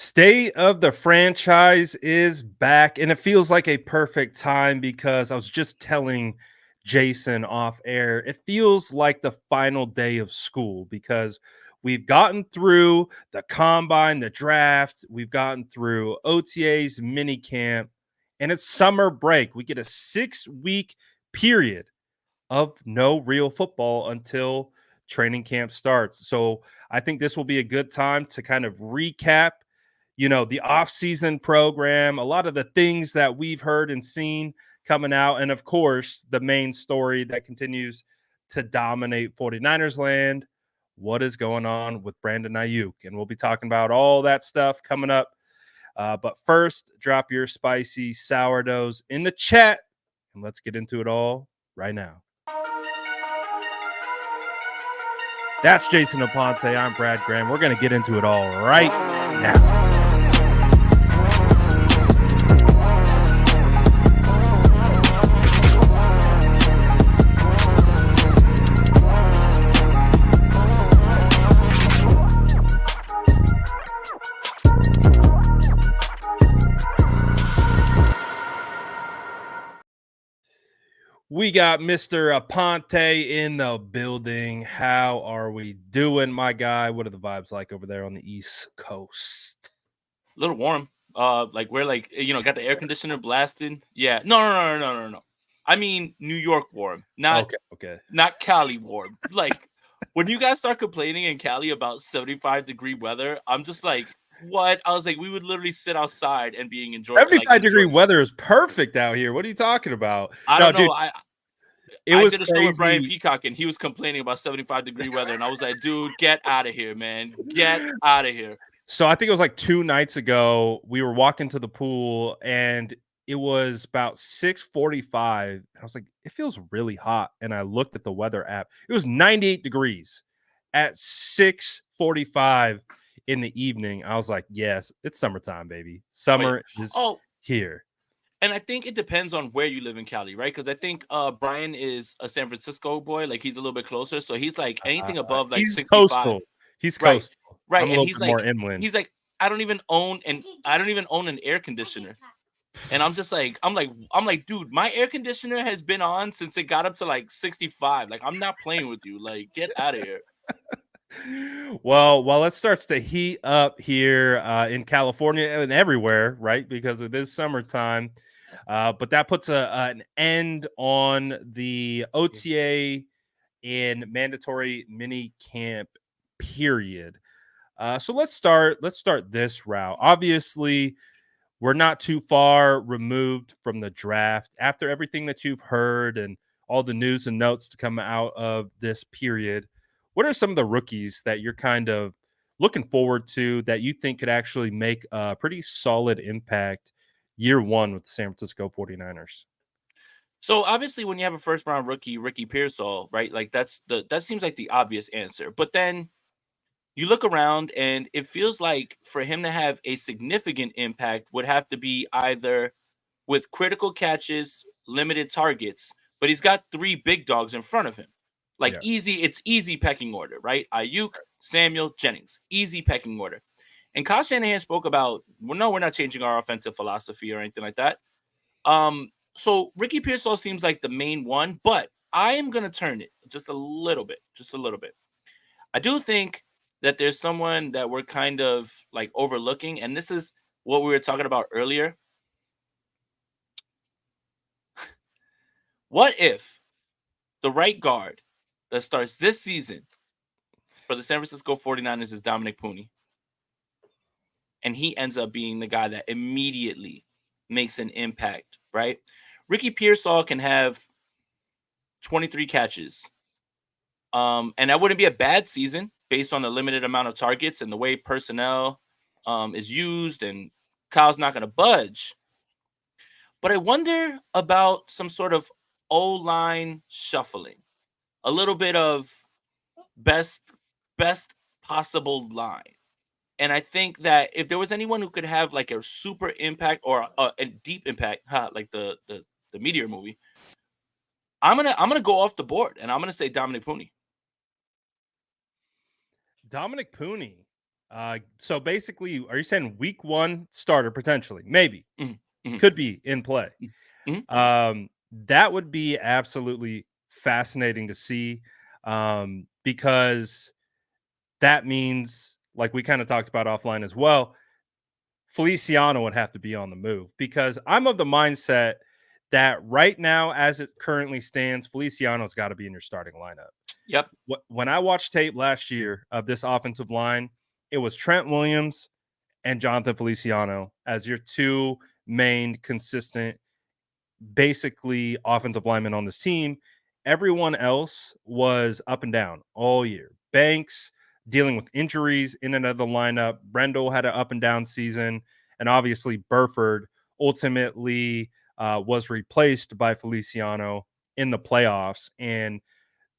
State of the franchise is back, and it feels like a perfect time because I was just telling Jason off air. It feels like the final day of school because we've gotten through the combine, the draft, we've gotten through OTAs, mini camp, and it's summer break. We get a 6-week period of no real football until training camp starts. So I think this will be a good time to kind of recap, the off-season program, a lot of the things that we've heard and seen coming out, and of course, the main story that continues to dominate 49ers land. What is going on with Brandon Aiyuk? And we'll be talking about all that stuff coming up. But first, drop your spicy sourdoughs in the chat, and let's get into it all right now. That's Jason Aponte. I'm Brad Graham. We're going to get into it all right now. We got Mr. Aponte in the building. How are we doing, my guy? What are the vibes like over there on the East Coast? A little warm. We're got the air conditioner blasting. Yeah. No. I mean New York warm, not Cali warm. Like when you guys start complaining in Cali about 75-degree weather, I'm just like, what? I was like, we would literally sit outside and being enjoyed. 75-degree weather is perfect out here. What are you talking about? I don't know. Dude, I did a show with Brian Peacock, and he was complaining about 75-degree weather, and I was like, dude, get out of here, man. Get out of here. So I think it was like 2 nights ago, we were walking to the pool, and it was about 6:45. I was like, it feels really hot. And I looked at the weather app. It was 98 degrees at 6:45 in the evening. I was like, yes, it's summertime, baby. Summer is here. And I think it depends on where you live in Cali, right? Because I think Brian is a San Francisco boy. Like, he's a little bit closer. So he's like anything above like he's 65. Coastal. He's coastal. Right. I'm a little bit more inland. He's like, I don't even own an air conditioner. And I'm just like, I'm like, dude, my air conditioner has been on since it got up to like 65. Like, I'm not playing with you. Like, get out of here. Well, while it starts to heat up here in California and everywhere, right? Because it is summertime. But that puts an end on the OTA and mandatory mini camp period. So let's start this route. Obviously, we're not too far removed from the draft. After everything that you've heard and all the news and notes to come out of this period, what are some of the rookies that you're kind of looking forward to that you think could actually make a pretty solid impact year one with the San Francisco 49ers? So obviously, when you have a first round rookie, Ricky Pearsall, right? Like that seems like the obvious answer. But then you look around and it feels like for him to have a significant impact would have to be either with critical catches, limited targets, but he's got 3 big dogs in front of him. Like it's easy pecking order, right? Aiyuk, Samuel, Jennings, easy pecking order. And Kyle Shanahan spoke about, well, no, we're not changing our offensive philosophy or anything like that. So Ricky Pearsall seems like the main one, but I am going to turn it just a little bit. I do think that there's someone that we're kind of like overlooking, and this is what we were talking about earlier. What if the right guard that starts this season for the San Francisco 49ers is Dominic Pooney? And he ends up being the guy that immediately makes an impact, right? Ricky Pearsall can have 23 catches. And that wouldn't be a bad season based on the limited amount of targets and the way personnel is used, and Kyle's not going to budge. But I wonder about some sort of O-line shuffling. A little bit of best possible line. And I think that if there was anyone who could have like a super impact or a deep impact, like the Meteor movie, I'm gonna go off the board and I'm gonna say Dominic Pooney. Dominic Pooney. So basically, are you saying week 1 starter potentially? Maybe. Mhm, mhm, Could be in play. mhm. That would be absolutely fascinating to see, because that means, like we kind of talked about offline as well, Feliciano would have to be on the move because I'm of the mindset that right now, as it currently stands, Feliciano's got to be in your starting lineup. Yep. When I watched tape last year of this offensive line, it was Trent Williams and Jonathan Feliciano as your two main consistent, basically offensive linemen on this team. Everyone else was up and down all year. Banks dealing with injuries in and out of the lineup. Brendel had an up and down season. And obviously, Burford ultimately was replaced by Feliciano in the playoffs. And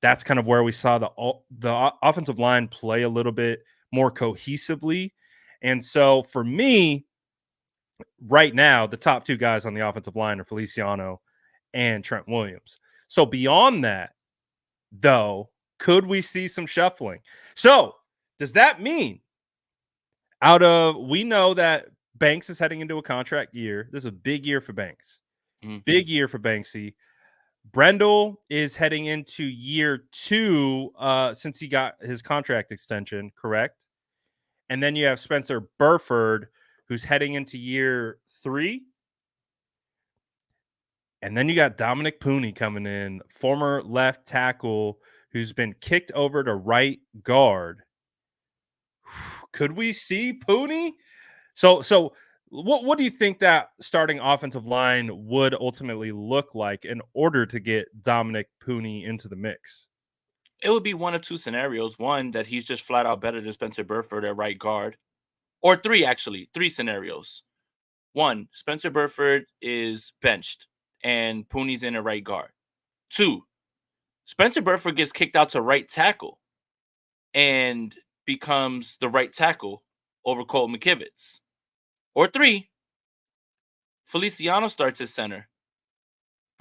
that's kind of where we saw the offensive line play a little bit more cohesively. And so for me, right now, the top two guys on the offensive line are Feliciano and Trent Williams. So beyond that, though, could we see some shuffling? So does that mean we know that Banks is heading into a contract year. This is a big year for Banks. Mhm. Big year for Banksy. Brendel is heading into year 2 since he got his contract extension, correct? And then you have Spencer Burford, who's heading into year 3. And then you got Dominic Pooney coming in, former left tackle who's been kicked over to right guard. Could we see Pooney? So what do you think that starting offensive line would ultimately look like in order to get Dominic Pooney into the mix? It would be one of two scenarios. One, that he's just flat out better than Spencer Burford at right guard, or three, actually, three scenarios. One, Spencer Burford is benched and Pooney's in at right guard. Two, Spencer Burford gets kicked out to right tackle and becomes the right tackle over Colt McKivitz. Or three, Feliciano starts at center,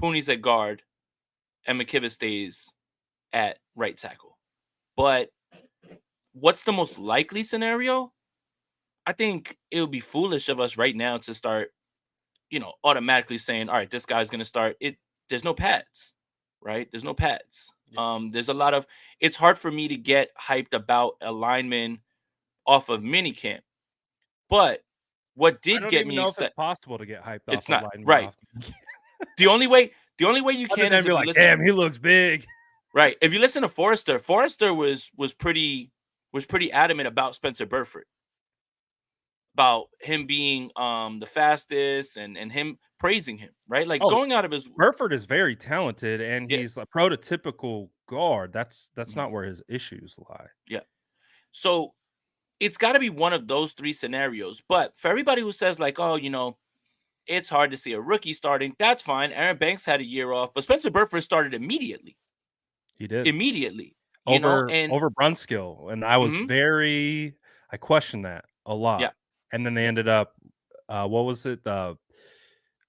Pooney's at guard, and McKivitz stays at right tackle. But what's the most likely scenario? I think it would be foolish of us right now to start, automatically saying, all right, this guy's going to start it. There's no pads, right? There's no pads. There's a lot of, it's hard for me to get hyped about a lineman off of minicamp. But what I did don't get even me know if it's excited, possible to get hyped it's off a not lineman right. off. The only way you Other can is than be if you like, listen. damn, he looks big. Right. If you listen to Forrester, Forrester was pretty adamant about Spencer Burford, about him being the fastest and him praising him, right? Like Oh, going out of his Burford is very talented and yeah. he's a prototypical guard. That's Mhm, not where his issues lie. yeah. So it's got to be one of those three scenarios. But for everybody who says like, oh, it's hard to see a rookie starting, that's fine. Aaron Banks had a year off, but Spencer Burford started immediately. He did. Immediately, and Over Brunskill, and I was mhm, I questioned that a yeah, lot, and then they yeah, ended up, what was it?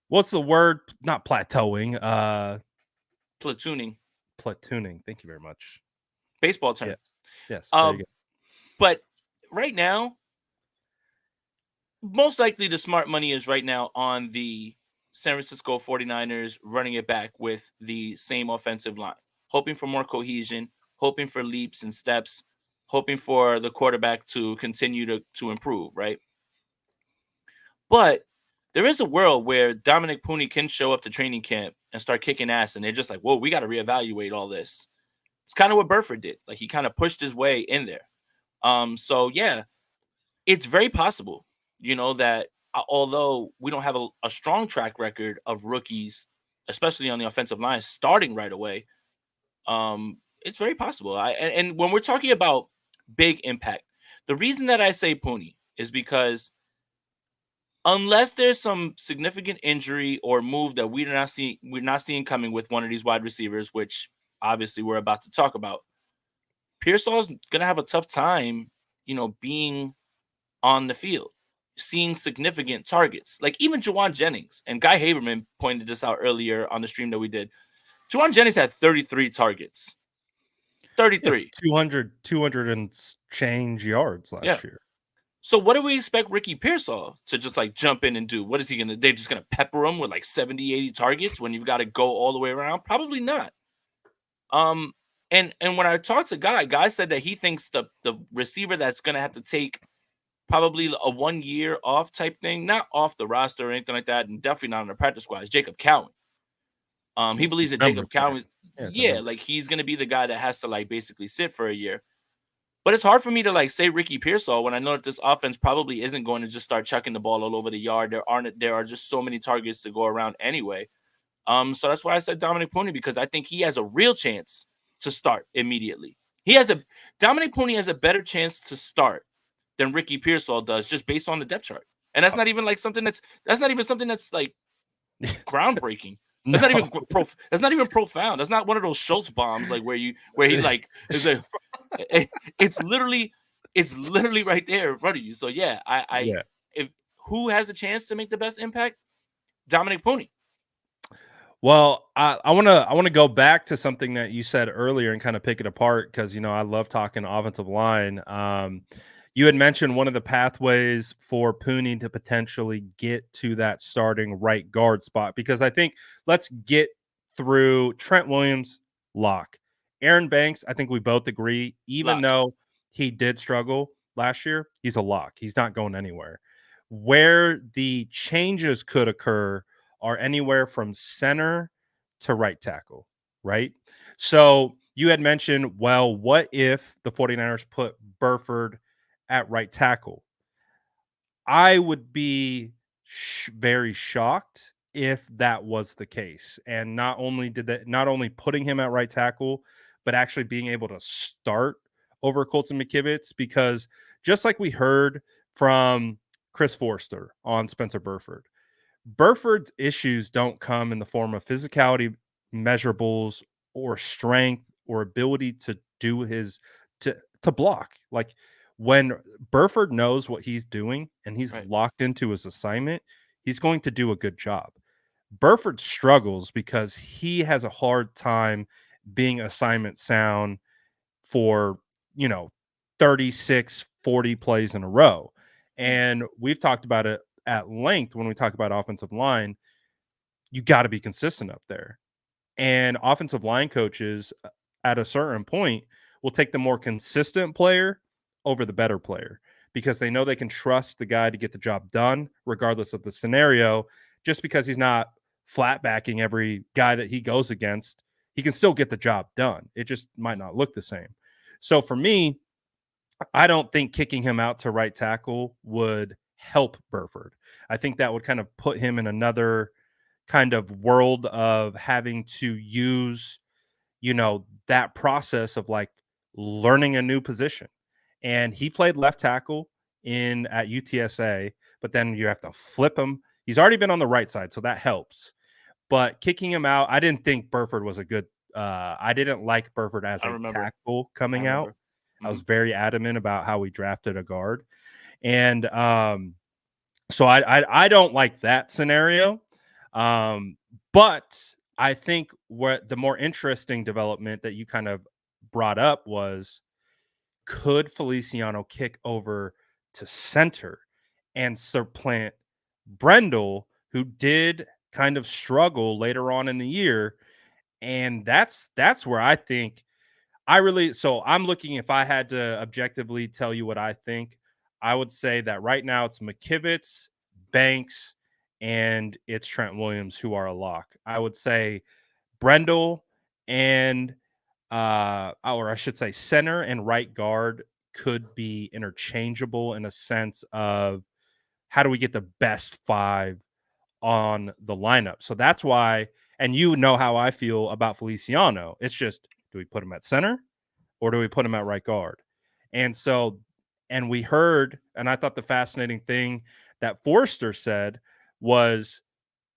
What's the word? Not plateauing, platooning, platooning. Thank you very much. baseball term. Yes, yes, there you Um, go. but right now, most likely the smart money is right now on the San Francisco 49ers running it back with the same offensive line, hoping for more cohesion, hoping for leaps and steps, hoping for the quarterback to continue to improve, right? But there is a world where Dominic Pooney can show up to training camp and start kicking ass, and they're just like, whoa, we got to reevaluate all this. It's kind of what Burford did. Like he kind of pushed his way in there. So yeah, it's very possible, that although we don't have a strong track record of rookies, especially on the offensive line, starting right away, it's very possible. And when we're talking about big impact, the reason that I say Pooney is because unless there's some significant injury or move that we're not seeing coming with one of these wide receivers, which obviously we're about to talk about, Pearsall's gonna have a tough time, being on the field, seeing significant targets. Like even Jawan Jennings and Guy Haberman pointed this out earlier on the stream that we did. Jawan Jennings had 33 targets. Yeah, 33. 200 and change yards Yeah. last year. So what do we expect Ricky Pearsall to just like jump in and do? What is he gonna? They're just gonna pepper him with like 70, 80 targets when you've got to go all the way around? Probably not. Um, and when I talked to Guy said that he thinks the receiver that's gonna have to take probably a 1 year off type thing, not off the roster or anything like that, and definitely not on the practice squad, is Jacob Cowan. He It's believes that numbers Jacob Cowan is, Yeah, it's a yeah, number. like he's gonna be the guy that has to like basically sit for a year. But it's hard for me to like say Ricky Pearsall when I know that this offense probably isn't going to just start chucking the ball all over the yard. There are just so many targets to go around anyway. So that's why I said Dominic Pooney, because I think he has a real chance to start immediately. Dominic Pooney has a better chance to start than Ricky Pearsall does, just based on the depth chart. And that's not even like something that's not even something that's like groundbreaking. That's not even No. that's not even profound. That's not one of those Schultz bombs like where he like is a it's literally right there in front of you. So yeah, I Yeah. if who has a chance to make the best impact? Dominic Pooney. Well, I wanna go back to something that you said earlier and kind of pick it apart because I love talking offensive line. You had mentioned one of the pathways for Pooney to potentially get to that starting right guard spot because I think let's get through Trent Williams, lock. Aaron Banks, I think we both agree, even Lock. though he did struggle last year, he's a lock. He's not going anywhere. Where the changes could occur are anywhere from center to right tackle, right? So you had mentioned, well, what if the 49ers put Burford at right tackle? I would be very shocked if that was the case. And not only putting him at right tackle, but actually being able to start over Colton McKivitz, because just like we heard from Chris Forster on Spencer Burford, Burford's issues don't come in the form of physicality measurables or strength or ability to do his to block. Like when Burford knows what he's doing and he's Right. locked into his assignment, he's going to do a good job. Burford struggles because he has a hard time being assignment sound for, you know, 36, 40 plays in a row. Mm. And we've talked about it at length when we talk about offensive line. You got to be consistent up there. And offensive line coaches at a certain point will take the more consistent player over the better player because they know they can trust the guy to get the job done regardless of the scenario. Just because he's not flat backing every guy that he goes against, he can still get the job done. It just might not look the same. So for me, I don't think kicking him out to right tackle would help Burford. I think that would kind of put him in another kind of world of having to use, that process of like learning a new position. And he played left tackle in at UTSA, but then you have to flip him. He's already been on the right side, so that helps. But kicking him out, I didn't think Burford was a good I didn't like Burford as I a remember. tackle I coming out. remember. I was Mhm. very adamant about how we drafted a guard. And so I don't like that scenario. Um, but I think what the more interesting development that you kind of brought up was, could Feliciano kick over to center and supplant Brendel, who did kind of struggle later on in the year? And that's where I think I'm looking, if I had to objectively tell you what I think, I would say that right now it's McKivitz, Banks, and it's Trent Williams who are a lock. I would say Brendel and or I should say center and right guard could be interchangeable in a sense of how do we get the best five on the lineup. So that's why, and you know how I feel about Feliciano. It's just, do we put him at center or do we put him at right guard? And so, and we heard, and I thought the fascinating thing that Forrester said was,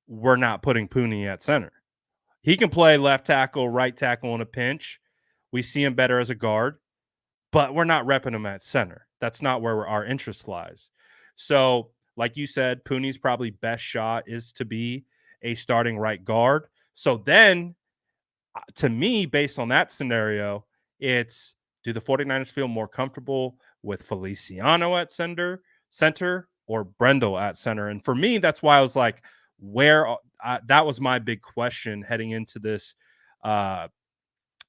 we're not putting Pooney at center. He can play left tackle, right tackle in a pinch. We see him better as a guard, but we're not repping him at center. That's not where our interest lies. So, like you said, Pooney's probably best shot is to be a starting right guard. So then, to me, based on that scenario, it's, do the 49ers feel more comfortable with Feliciano at center center or Brendel at center. And for me, that's why I was like, that was my big question heading into this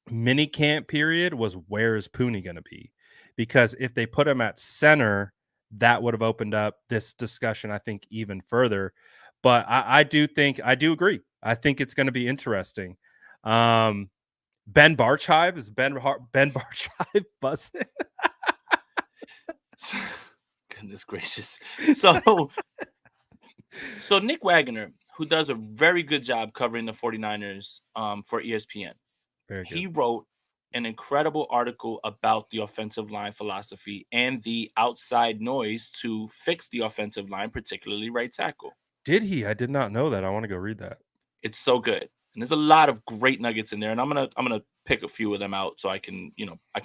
mini camp period was where is Pooney going to be? Because if they put him at center, that would have opened up this discussion, I think, even further. But I do agree. I think it's going to be interesting. Ben Barchive is Ben Barchive buzzing. Goodness gracious. So Nick Wagner, who does a very good job covering the 49ers for ESPN, he wrote an incredible article about the offensive line philosophy and the outside noise to fix the offensive line, particularly right tackle. Did he? I did not know that. I want to go read that. It's so good. And there's a lot of great nuggets in there. And I'm gonna pick a few of them out so I can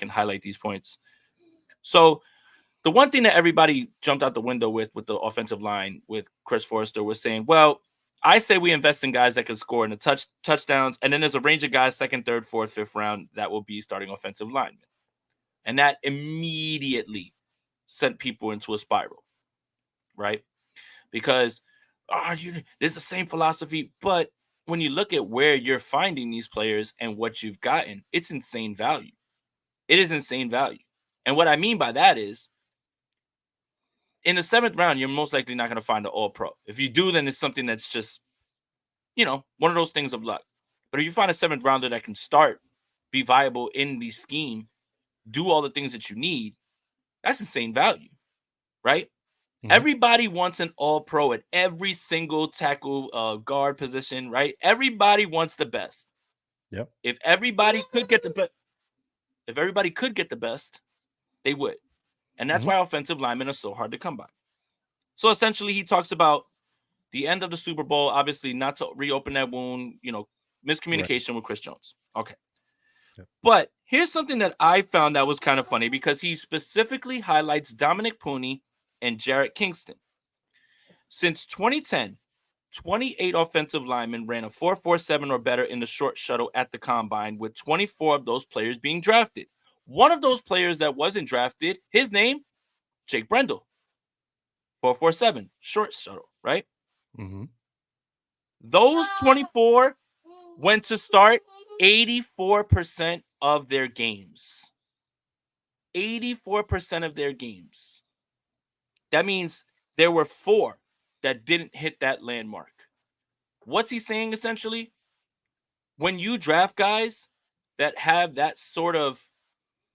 highlight these points. So the one thing that everybody jumped out the window with the offensive line with Chris Forrester was saying, well, I say we invest in guys that can score in the touchdowns, and then there's a range of guys, second, third, fourth, fifth round, that will be starting offensive linemen. And that immediately sent people into a spiral, right? Because there's the same philosophy, but when you look at where you're finding these players and what you've gotten, it's insane value. It is insane value. And what I mean by that is, in the 7th round, you're most likely not going to find an all-pro. If you do, then it's something that's just, one of those things of luck. But if you find a 7th rounder that can start, be viable in the scheme, do all the things that you need, that's insane value, right? Mm-hmm. Everybody wants an all-pro at every single tackle guard position, right? Everybody wants the best. Yep. If everybody could get the best, they would. And that's why offensive linemen are so hard to come by. So essentially, he talks about the end of the Super Bowl, obviously not to reopen that wound, miscommunication with Chris Jones. Okay. Yep. But here's something that I found that was kind of funny, because he specifically highlights Dominic Pooney and Jarrett Kingston. Since 2010, 28 offensive linemen ran a 4.47 or better in the short shuttle at the combine, with 24 of those players being drafted. One of those players that wasn't drafted, his name, Jake Brendel. 4.47, short shuttle, right? Mm-hmm. Those 24 went to start 84% of their games. 84% of their games. That means there were 4 that didn't hit that landmark. What's he saying, essentially? When you draft guys that have that sort of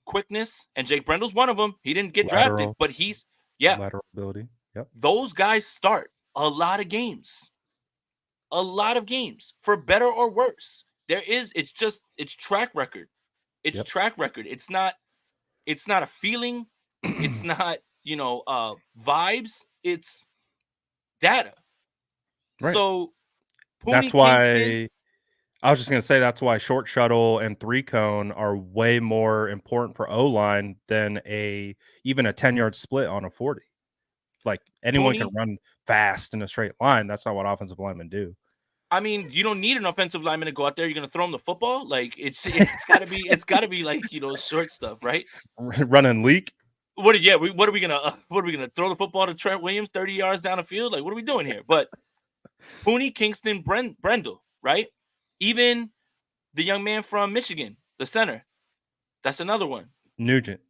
quickness, and Jake Brendel's one of them. He didn't get drafted, but lateral ability. Yep. Those guys start a lot of games. A lot of games, for better or worse. It's track record. It's track record. It's not a feeling. It's not, vibes. It's data. Right. So that's why I was just going to say, that's why short shuttle and 3-cone are way more important for O-line than even a 10-yard split on a 40. Like, anyone can run fast in a straight line. That's not what offensive linemen do. I mean, you don't need an offensive lineman to go out there. You're going to throw him the football. Like, it's gotta be like, short stuff, right? Run and leak. What are we gonna throw the football to Trent Williams 30 yards down the field? Like, what are we doing here? But Pooney, Kingston, Brendel, right? Even the young man from Michigan, the center, that's another one. Nugent.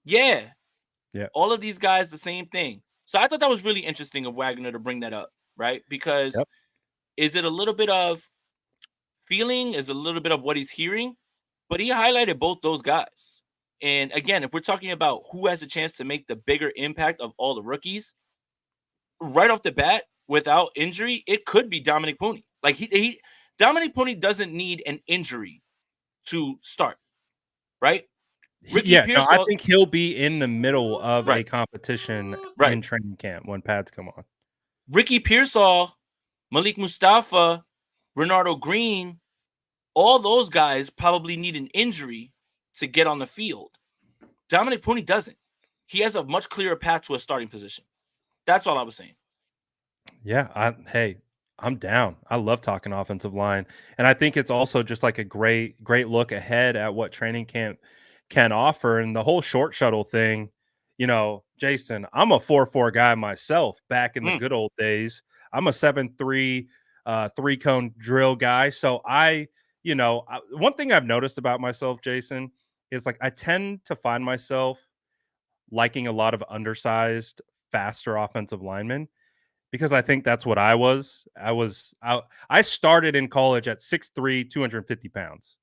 Yeah. Yeah. All of these guys, the same thing. So I thought that was really interesting of Wagner to bring that up, right? Because is it a little bit of feeling? Is it a little bit of what he's hearing? But he highlighted both those guys. And again, if we're talking about who has a chance to make the bigger impact of all the rookies, right off the bat, without injury, it could be Dominic Pooney. Like, Dominic Pooney doesn't need an injury to start, right? I think he'll be in the middle of a competition in training camp when pads come on. Ricky Pearsall, Malik Mustafa, Renardo Green, all those guys probably need an injury to get on the field. Dominic Pooney doesn't. He has a much clearer path to a starting position. That's all I was saying. Yeah, I'm down. I love talking offensive line. And I think it's also just like a great look ahead at what training camp can offer. And the whole short shuttle thing, Jason, I'm a 4-4 guy myself back in the Mm. good old days. I'm a 7-3 3-cone drill guy. So one thing I've noticed about myself, Jason, is like I tend to find myself liking a lot of undersized, faster offensive linemen because I think that's what I was. I started in college at 6'3", 250 pounds.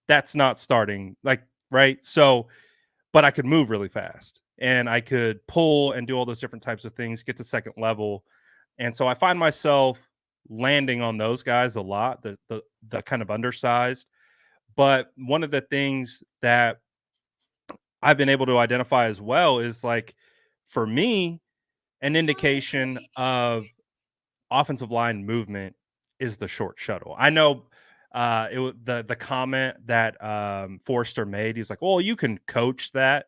That's not starting like right. So but I could move really fast and I could pull and do all those different types of things, get to second level. And so I find myself landing on those guys a lot, the kind of undersized. But one of the things that I've been able to identify as well is like for me, an indication of offensive line movement is the short shuttle. I know it was the comment that Forrester made. He's like, "Well, you can coach that."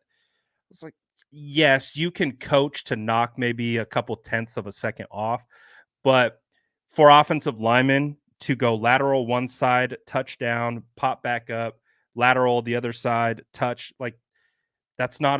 It's like, yes, you can coach to knock maybe a couple tenths of a second off, but for offensive linemen to go lateral one side, touchdown, pop back up, lateral the other side, touch, like that's not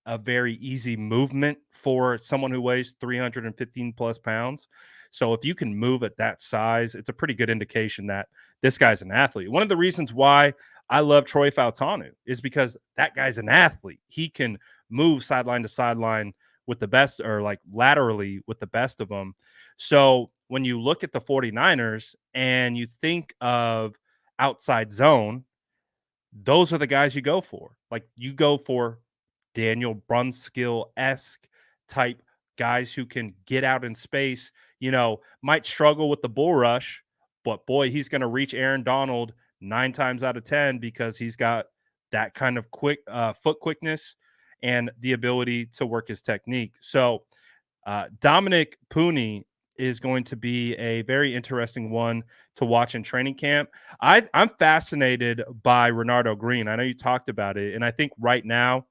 a very easy movement for someone who weighs 315 plus pounds. So if you can move at that size, it's a pretty good indication that this guy's an athlete. One of the reasons why I love Troy Fautanu is because that guy's an athlete. He can move sideline to sideline with the best or like laterally with the best of them. So when you look at the 49ers and you think of outside zone, those are the guys you go for. Like you go for Daniel Brunskill-esque type guys who can get out in space, might struggle with the bull rush, but boy, he's going to reach Aaron Donald 9 times out of 10 because he's got that kind of quick foot quickness and the ability to work his technique. So Dominic Pooney is going to be a very interesting one to watch in training camp. I'm fascinated by Renardo Green. I know you talked about it, and I think right now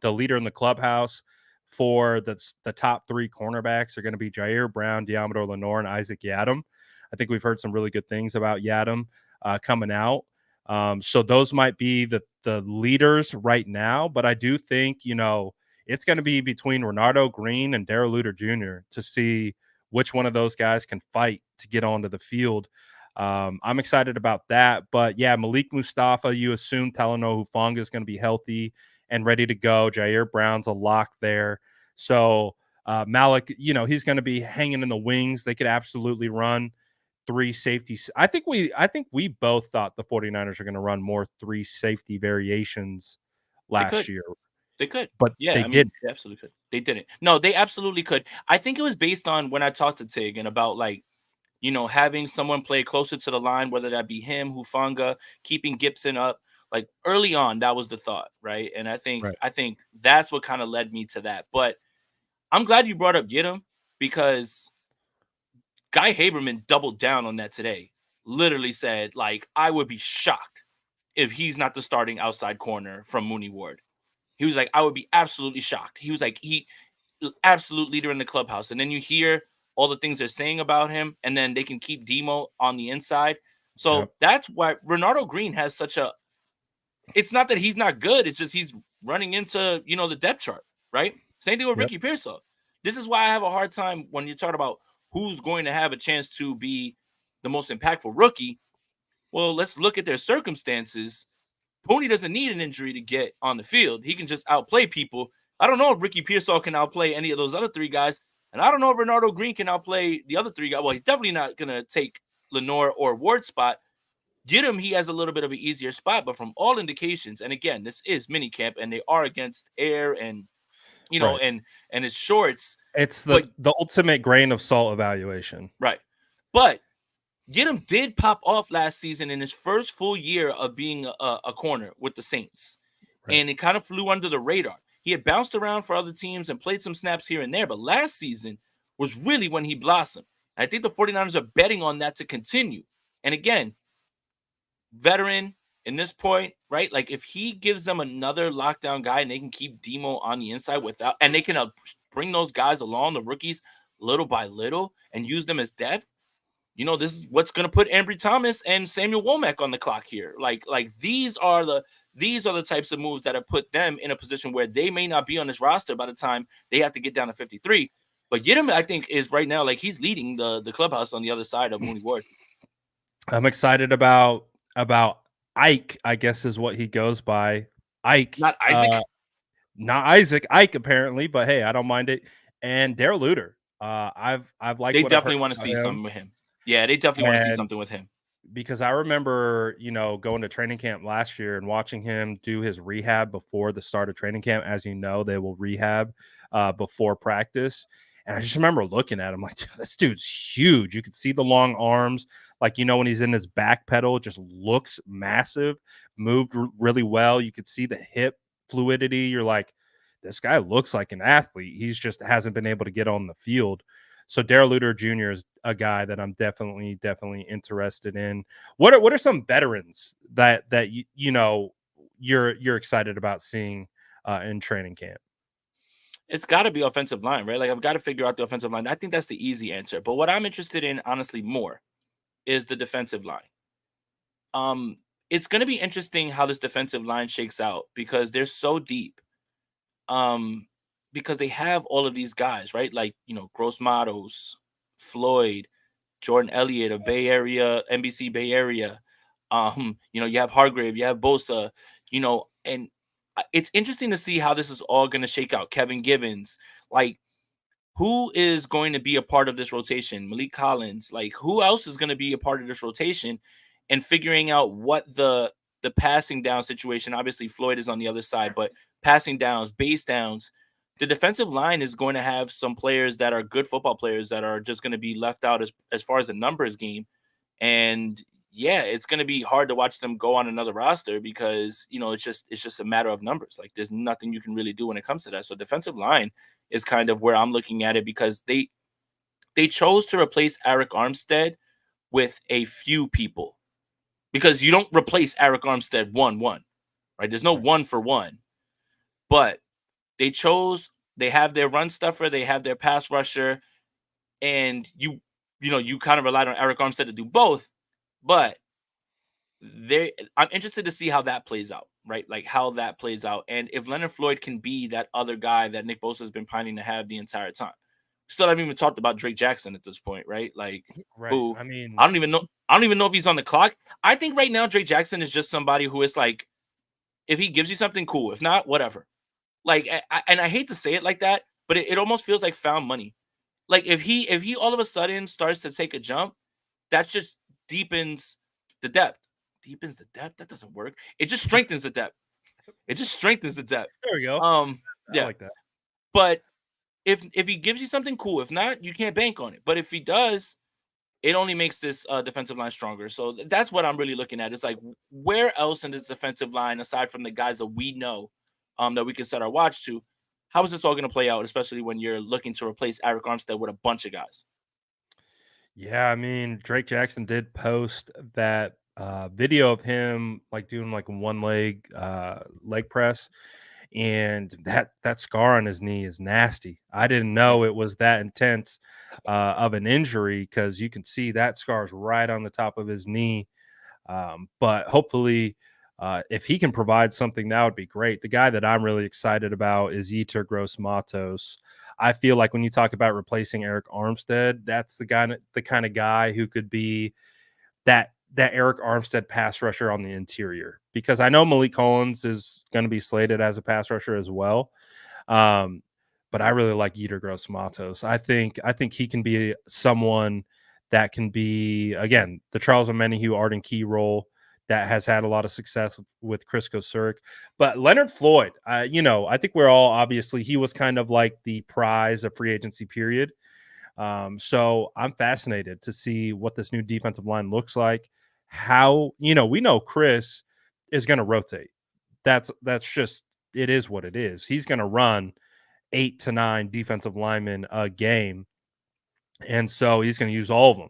the leader in the clubhouse for the top 3 cornerbacks are going to be Jair Brown, Deommodore Lenoir, and Isaac Yiadom. I think we've heard some really good things about Yiadom coming out. So those might be the leaders right now, but I do think, it's going to be between Renardo Green and Darrell Luter Jr. to see which one of those guys can fight to get onto the field. I'm excited about that. But yeah, Malik Mustafa, you assume Talanoa Hufanga is going to be healthy and ready to go. Jair Brown's a lock there. So Malik, he's going to be hanging in the wings. They could absolutely run 3 safeties. I think we both thought the 49ers are going to run more 3 safety variations last year. They could. But Yeah, they did. they absolutely could. They didn't. No, they absolutely could. I think it was based on when I talked to Tig and about like, having someone play closer to the line, whether that be him, Hufanga, keeping Gibson up. Like early on, that was the thought, right? And I think that's what kind of led me to that. But I'm glad you brought up Yiadom because Guy Haberman doubled down on that today. Literally said, like, I would be shocked if he's not the starting outside corner from Mooney Ward. He was like, I would be absolutely shocked. He was like, he absolute leader in the clubhouse. And then you hear all the things they're saying about him, and then they can keep Demo on the inside. So that's why Renardo Green has such a – it's not that he's not good. It's just he's running into, the depth chart, right? Same thing with Ricky Pearsall. This is why I have a hard time when you talk about who's going to have a chance to be the most impactful rookie. Well, let's look at their circumstances. Pony doesn't need an injury to get on the field. He can just outplay people. I don't know if Ricky Pearsall can outplay any of those other 3 guys. And I don't know if Renardo Green can outplay the other 3 guys. Well, he's definitely not going to take Lenoir or Ward's spot. Yiadom, he has a little bit of an easier spot. But from all indications, and again, this is minicamp, and they are against air and, and it's shorts. It's the ultimate grain of salt evaluation. Right. But Yiadom did pop off last season in his first full year of being a corner with the Saints. Right. And it kind of flew under the radar. He had bounced around for other teams and played some snaps here and there, but last season was really when he blossomed. I think the 49ers are betting on that to continue. And again, veteran in this point, right? Like if he gives them another lockdown guy and they can keep Demo on the inside and they can bring those guys along, the rookies, little by little and use them as depth. This is what's going to put Ambry Thomas and Samuel Womack on the clock here. Like these are these are the types of moves that have put them in a position where they may not be on this roster by the time they have to get down to 53. But Yidam, I think, is right now, like, he's leading the clubhouse on the other side of Mooney Ward. I'm excited about Ike, I guess is what he goes by. Ike. Not Isaac. Not Isaac, Ike apparently, but hey, I don't mind it. And Daryl Luter. I've liked They what I've heard definitely want to about see him. something with him. Yeah, they definitely want to see And something with him. because I remember, going to training camp last year and watching him do his rehab before the start of training camp. As you know, they will rehab before practice. And I just remember looking at him like, this dude's huge. You could see the long arms. Like, when he's in his back pedal, it just looks massive, moved really well. You could see the hip fluidity. You're like, this guy looks like an athlete. He's just hasn't been able to get on the field. So Daryl Luter Jr. is a guy that I'm definitely interested in. What are some veterans that you're excited about seeing in training camp? It's got to be offensive line, right? Like, I've got to figure out the offensive line. I think that's the easy answer. But what I'm interested in, honestly, more is the defensive line. It's going to be interesting how this defensive line shakes out because they're so deep. Because they have all of these guys, right? Like, Gross Matos, Floyd, Jordan Elliott of Bay Area, NBC Bay Area. You have Hargrave, you have Bosa, and it's interesting to see how this is all going to shake out. Kevin Givens, like, who is going to be a part of this rotation? Malik Collins, like, who else is going to be a part of this rotation? And figuring out what the passing down situation. Obviously, Floyd is on the other side, but passing downs, base downs, the defensive line is going to have some players that are good football players that are just going to be left out as far as the numbers game. And yeah, it's going to be hard to watch them go on another roster because, it's just a matter of numbers. Like, there's nothing you can really do when it comes to that. So defensive line is kind of where I'm looking at it because they chose to replace Arik Armstead with a few people because you don't replace Arik Armstead 1-1, right? There's no 1 for 1, but they have their run stuffer, they have their pass rusher, and you kind of relied on Arik Armstead to do both, but I'm interested to see how that plays out, right? Like, how that plays out. And if Leonard Floyd can be that other guy that Nick Bosa has been pining to have the entire time. Still haven't even talked about Drake Jackson at this point, right? Like, Right. who I mean, I don't even know if he's on the clock. I think right now Drake Jackson is just somebody who is like, if he gives you something, cool. If not, whatever. Like, and I hate to say it like that, but it almost feels like found money. Like, if he all of a sudden starts to take a jump, that just deepens the depth. Deepens the depth? That doesn't work. It just strengthens the depth. It just strengthens the depth. there we go. I Yeah. like that. But if he gives you something, cool. If not, you can't bank on it. But if he does, it only makes this defensive line stronger. So that's what I'm really looking at. It's like, where else in this defensive line, aside from the guys that we know, that we can set our watch to, how is this all going to play out, especially when you're looking to replace Arik Armstead with a bunch of guys? Yeah, I mean, Drake Jackson did post that video of him like doing like one leg press, and that scar on his knee is nasty. I didn't know it was that intense of an injury because you can see that scar is right on the top of his knee. But hopefully, if he can provide something, that would be great. The guy that I'm really excited about is Yetur Gross-Matos. I feel like when you talk about replacing Arik Armstead, that's the kind of guy who could be that Arik Armstead pass rusher on the interior. Because I know Malik Collins is going to be slated as a pass rusher as well. But I really like Yetur Gross-Matos. I think he can be someone that can be, again, the Charles Omenihu Arden Key role that has had a lot of success with Chris Kosuric. But Leonard Floyd, I think we're all, obviously, he was kind of like the prize of free agency period. So I'm fascinated to see what this new defensive line looks like. How, we know Chris is going to rotate. That's just, it is what it is. He's going to run 8 to 9 defensive linemen a game. And so he's going to use all of them.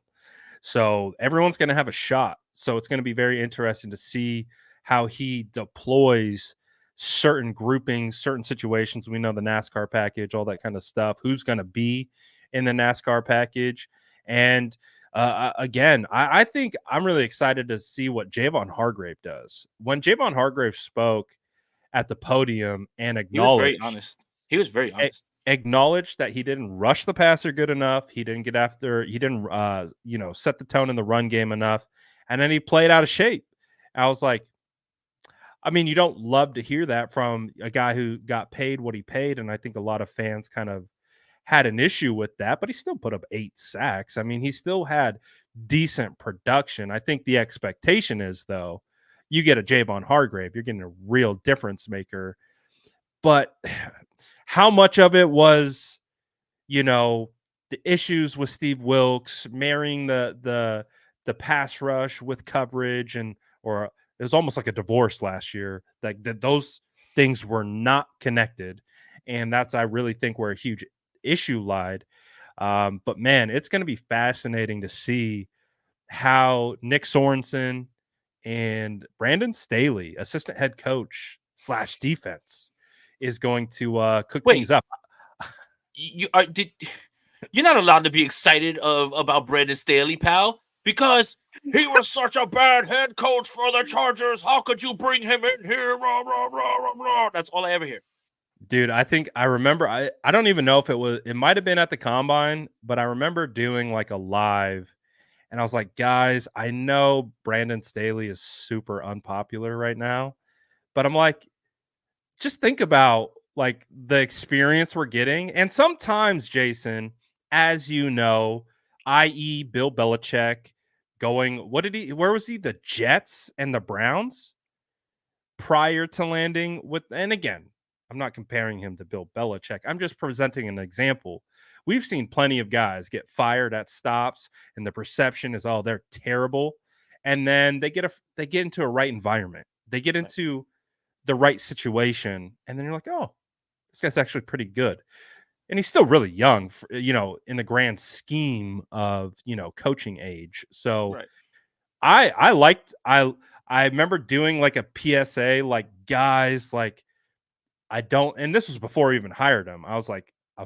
So everyone's going to have a shot. So it's going to be very interesting to see how he deploys certain groupings, certain situations. We know the NASCAR package, all that kind of stuff. Who's going to be in the NASCAR package? And Again, I think I'm really excited to see what Javon Hargrave does. When Javon Hargrave spoke at the podium and He was very acknowledged honest. He was very honest. acknowledged that he didn't rush the passer good enough. He didn't get after. He didn't, set the tone in the run game enough, and then he played out of shape. I was like, I mean, you don't love to hear that from a guy who got paid what he paid, and I think a lot of fans kind of had an issue with that, but he still put up 8 sacks. I mean, he still had decent production. I think the expectation is, though, you get a Javon Hargrave, you're getting a real difference maker. But how much of it was, the issues with Steve Wilks marrying the pass rush with coverage, and or it was almost like a divorce last year. Like that, those things were not connected, and that's I really think where a huge issue lied. But man, it's going to be fascinating to see how Nick Sorensen and Brandon Staley, assistant head coach / defense, is going to cook things Wait, up. You're not allowed to be excited about Brandon Staley, pal, because he was such a bad head coach for the Chargers. How could you bring him in here? Rah, rah, rah, rah, rah. That's all I ever hear. Dude, I think I remember I don't even know if it might have been at the combine, but I remember doing like a live, and I was like, guys, I know Brandon Staley is super unpopular right now, but I'm like, just think about like the experience we're getting. And sometimes, Jason, as you know, i.e. Bill Belichick going, where was he? The Jets and the Browns prior to landing with, and again, I'm not comparing him to Bill Belichick. I'm just presenting an example. We've seen plenty of guys get fired at stops, and the perception is, oh, they're terrible. And then they get into a right environment. They get into the right situation, and then you're like, oh, this guy's actually pretty good. And he's still really young, in the grand scheme of, coaching age. So Right. I remember doing like a PSA, like, guys, like, I don't, and this was before I even hired him. I was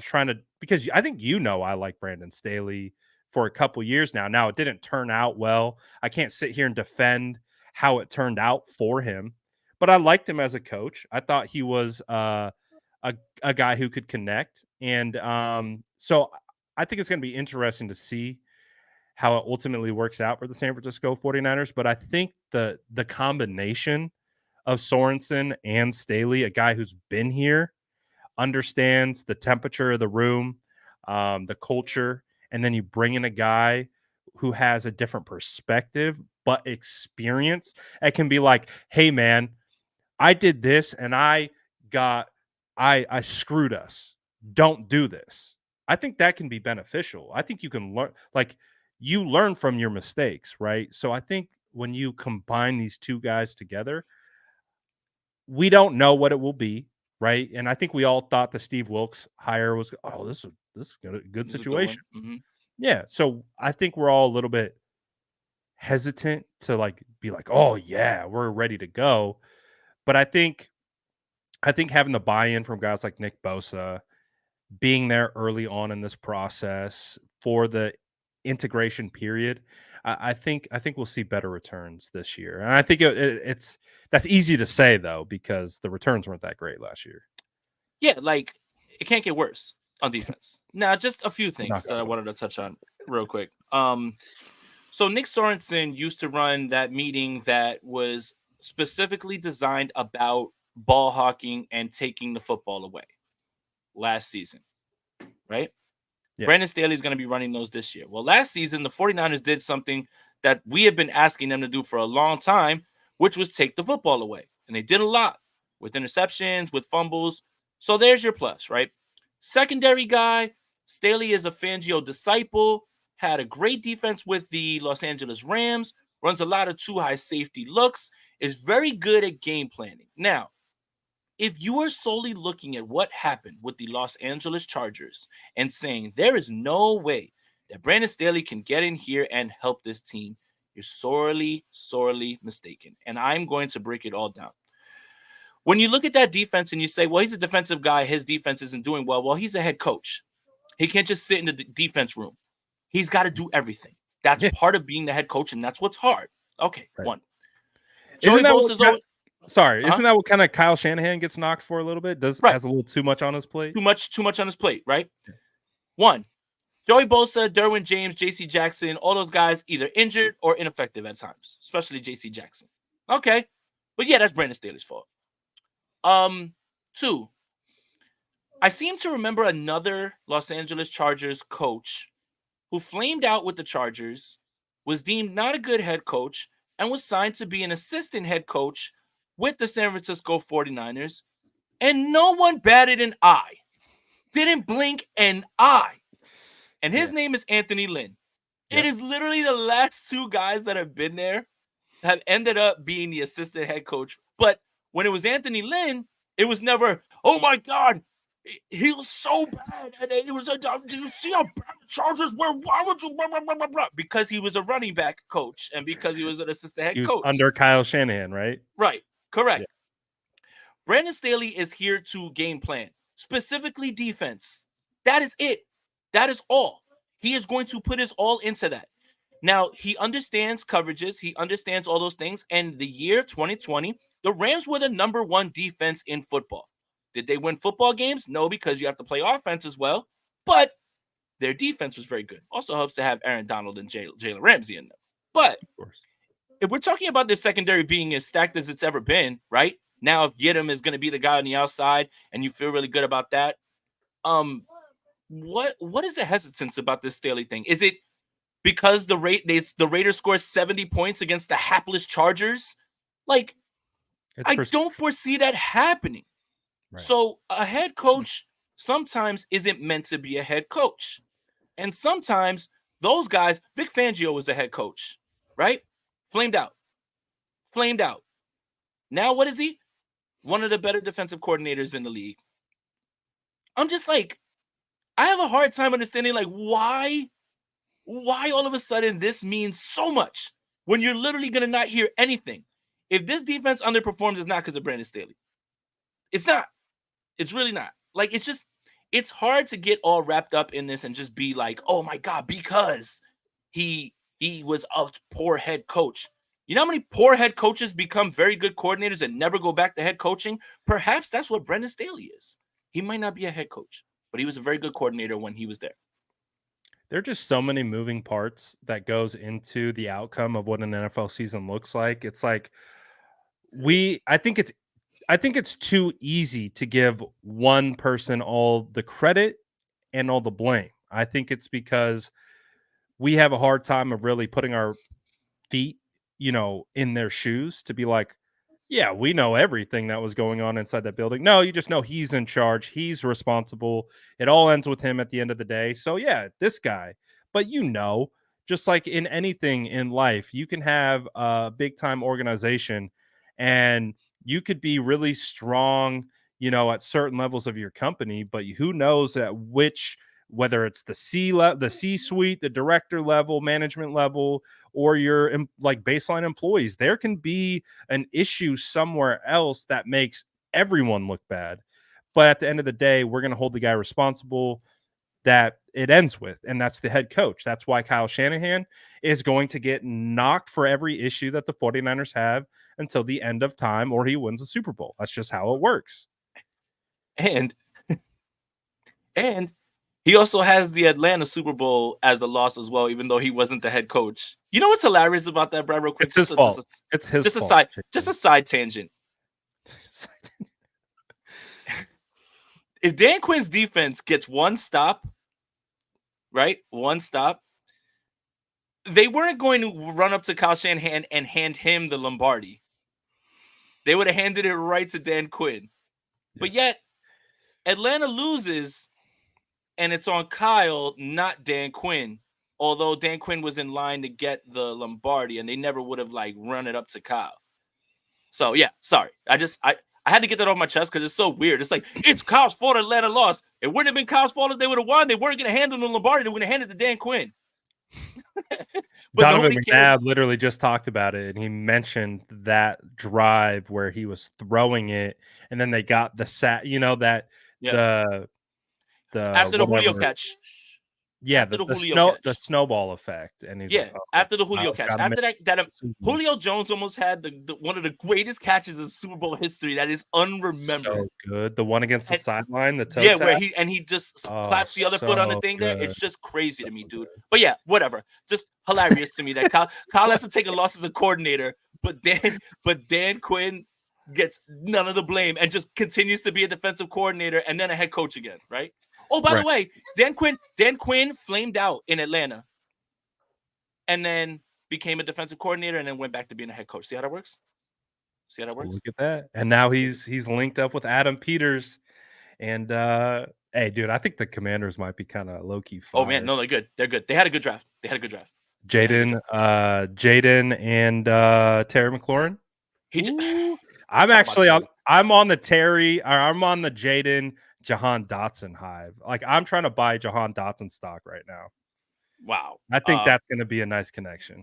trying to, because I think, I like Brandon Staley for a couple years now. Now it didn't turn out well. I can't sit here and defend how it turned out for him, but I liked him as a coach. I thought he was a guy who could connect. And so I think it's going to be interesting to see how it ultimately works out for the San Francisco 49ers. But I think the combination of Sorensen and Staley, a guy who's been here, understands the temperature of the room, the culture, and then you bring in a guy who has a different perspective but experience. It can be like, hey man, I did this and I screwed us. Don't do this. I think that can be beneficial. I think you can learn, like, you learn from your mistakes, right? So I think when you combine these two guys together, we don't know what it will be, right? And I think we all thought the Steve Wilks hire was, oh, this is a good situation. Mm-hmm. Yeah. So I think we're all a little bit hesitant to like be like, oh yeah, we're ready to go. But I think having the buy-in from guys like Nick Bosa, being there early on in this process for the integration period, I think we'll see better returns this year. And I think that's easy to say though, because the returns weren't that great last year. Yeah, like it can't get worse on defense. Now, just a few things that I wanted to touch on real quick. So Nick Sorensen used to run that meeting that was specifically designed about ball hawking and taking the football away last season, right? Yeah. Brandon Staley is going to be running those this year. Well, last season, the 49ers did something that we have been asking them to do for a long time, which was take the football away. And they did a lot with interceptions, with fumbles. So there's your plus, right? Secondary guy, Staley is a Fangio disciple, had a great defense with the Los Angeles Rams, runs a lot of too high safety looks, is very good at game planning. Now, if you are solely looking at what happened with the Los Angeles Chargers and saying there is no way that Brandon Staley can get in here and help this team, you're sorely, sorely mistaken. And I'm going to break it all down. When you look at that defense and you say, well, he's a defensive guy, his defense isn't doing well. Well, he's a head coach. He can't just sit in the defense room. He's got to do everything. That's Yeah. part of being the head coach, and that's what's hard. Okay, Right. one. Isn't Joey that what Bosa's always sorry, uh-huh. isn't that what kind of Kyle Shanahan gets knocked for a little bit? Right. Has a little too much on his plate? Too much on his plate, right? One, Joey Bosa, Derwin James, J.C. Jackson, all those guys either injured or ineffective at times, especially J.C. Jackson. Okay, but yeah, that's Brandon Staley's fault. Two, I seem to remember another Los Angeles Chargers coach who flamed out with the Chargers, was deemed not a good head coach, and was signed to be an assistant head coach with the San Francisco 49ers, and no one batted an eye. Didn't blink an eye. And his name is Anthony Lynn. It is literally the last two guys that have been there have ended up being the assistant head coach. But when it was Anthony Lynn, it was never, oh my God, he was so bad. And it was, do you see how bad the Chargers were? Why would you, blah, blah, blah, blah, blah? Because he was a running back coach and because he was an assistant head He was coach. under Kyle Shanahan, right? Right. Correct. Yeah. Brandon Staley is here to game plan, specifically defense. That is it. That is all. He is going to put his all into that. Now, he understands coverages. He understands all those things. And the year 2020, the Rams were the number one defense in football. Did they win football games? No, because you have to play offense as well. But their defense was very good. Also helps to have Aaron Donald and Jalen Ramsey in them. But if we're talking about this secondary being as stacked as it's ever been, right? Now, if Gidim is going to be the guy on the outside and you feel really good about that, what is the hesitance about this Staley thing? Is it because the Raiders scored 70 points against the hapless Chargers? Like, I don't foresee that happening. Right. So a head coach sometimes isn't meant to be a head coach. And sometimes those guys, Vic Fangio was a head coach, right? Flamed out. Now what is he? One of the better defensive coordinators in the league. I'm just like, I have a hard time understanding, like, why all of a sudden this means so much when you're literally going to not hear anything. If this defense underperforms, it's not because of Brandon Staley. It's not. It's really not. Like, it's hard to get all wrapped up in this and just be like, oh my God, because he was a poor head coach. You know how many poor head coaches become very good coordinators and never go back to head coaching? Perhaps that's what Brandon Staley is. He might not be a head coach, but he was a very good coordinator when he was there. There are just so many moving parts that goes into the outcome of what an NFL season looks like. It's like I think it's too easy to give one person all the credit and all the blame. I think it's because we have a hard time of really putting our feet, in their shoes to be like, yeah, we know everything that was going on inside that building. No, you just know he's in charge. He's responsible. It all ends with him at the end of the day. So, yeah, this guy. But, just like in anything in life, you can have a big time organization and you could be really strong, at certain levels of your company. But who knows whether it's the C-suite, the director level, management level, or your like baseline employees, there can be an issue somewhere else that makes everyone look bad. But at the end of the day, we're going to hold the guy responsible that it ends with, and that's the head coach. That's why Kyle Shanahan is going to get knocked for every issue that the 49ers have until the end of time, or he wins the Super Bowl. That's just how it works. And he also has the Atlanta Super Bowl as a loss as well, even though he wasn't the head coach. You know what's hilarious about that, Brad? Real quick, it's his fault. It's his fault. Just a side tangent. If Dan Quinn's defense gets one stop, right? One stop, they weren't going to run up to Kyle Shanahan and hand him the Lombardi. They would have handed it right to Dan Quinn. Yeah. But yet, Atlanta loses, and it's on Kyle, not Dan Quinn. Although Dan Quinn was in line to get the Lombardi, and they never would have run it up to Kyle. So yeah, sorry. I had to get that off my chest because it's so weird. It's like, it's Kyle's fault Atlanta lost. It wouldn't have been Kyle's fault if they would have won. They weren't going to hand him the Lombardi. They were going to hand it to Dan Quinn. Donovan McNabb literally just talked about it, and he mentioned that drive where he was throwing it, and then they got the the after the Julio catch. Yeah, after the the the Julio snow the catch. snowball effect, and he's like, Yeah, "Oh, after the Julio Kyle's catch. gotta make After that decisions." Julio Jones almost had the one of the greatest catches in Super Bowl history that is unremembered. So good. The one against the And sideline, the toe yeah, where tap. he just Oh, claps the other foot on the so thing there. good. It's just crazy So to me, dude. good. But yeah, whatever. Just hilarious to me that Kyle has to take a loss as a coordinator, but Dan Quinn gets none of the blame and just continues to be a defensive coordinator and then a head coach again, right? Oh, by the Right. way, Dan Quinn flamed out in Atlanta and then became a defensive coordinator and then went back to being a head coach. See how that works? See how that Well, works? look at that. And now he's linked up with Adam Peters. And hey, dude, I think the Commanders might be kind of low key Oh man, fired. no, they're good. They're good. They had a good draft. They had a good draft. They had a good draft. Jaden and Terry McLaurin. He just, Ooh, I'm talk about actually Terry. I'm on the Terry, or I'm on the Jaden Jahan Dotson hive. Like I'm trying to buy Jahan Dotson stock right now. Wow. I think that's going to be a nice connection.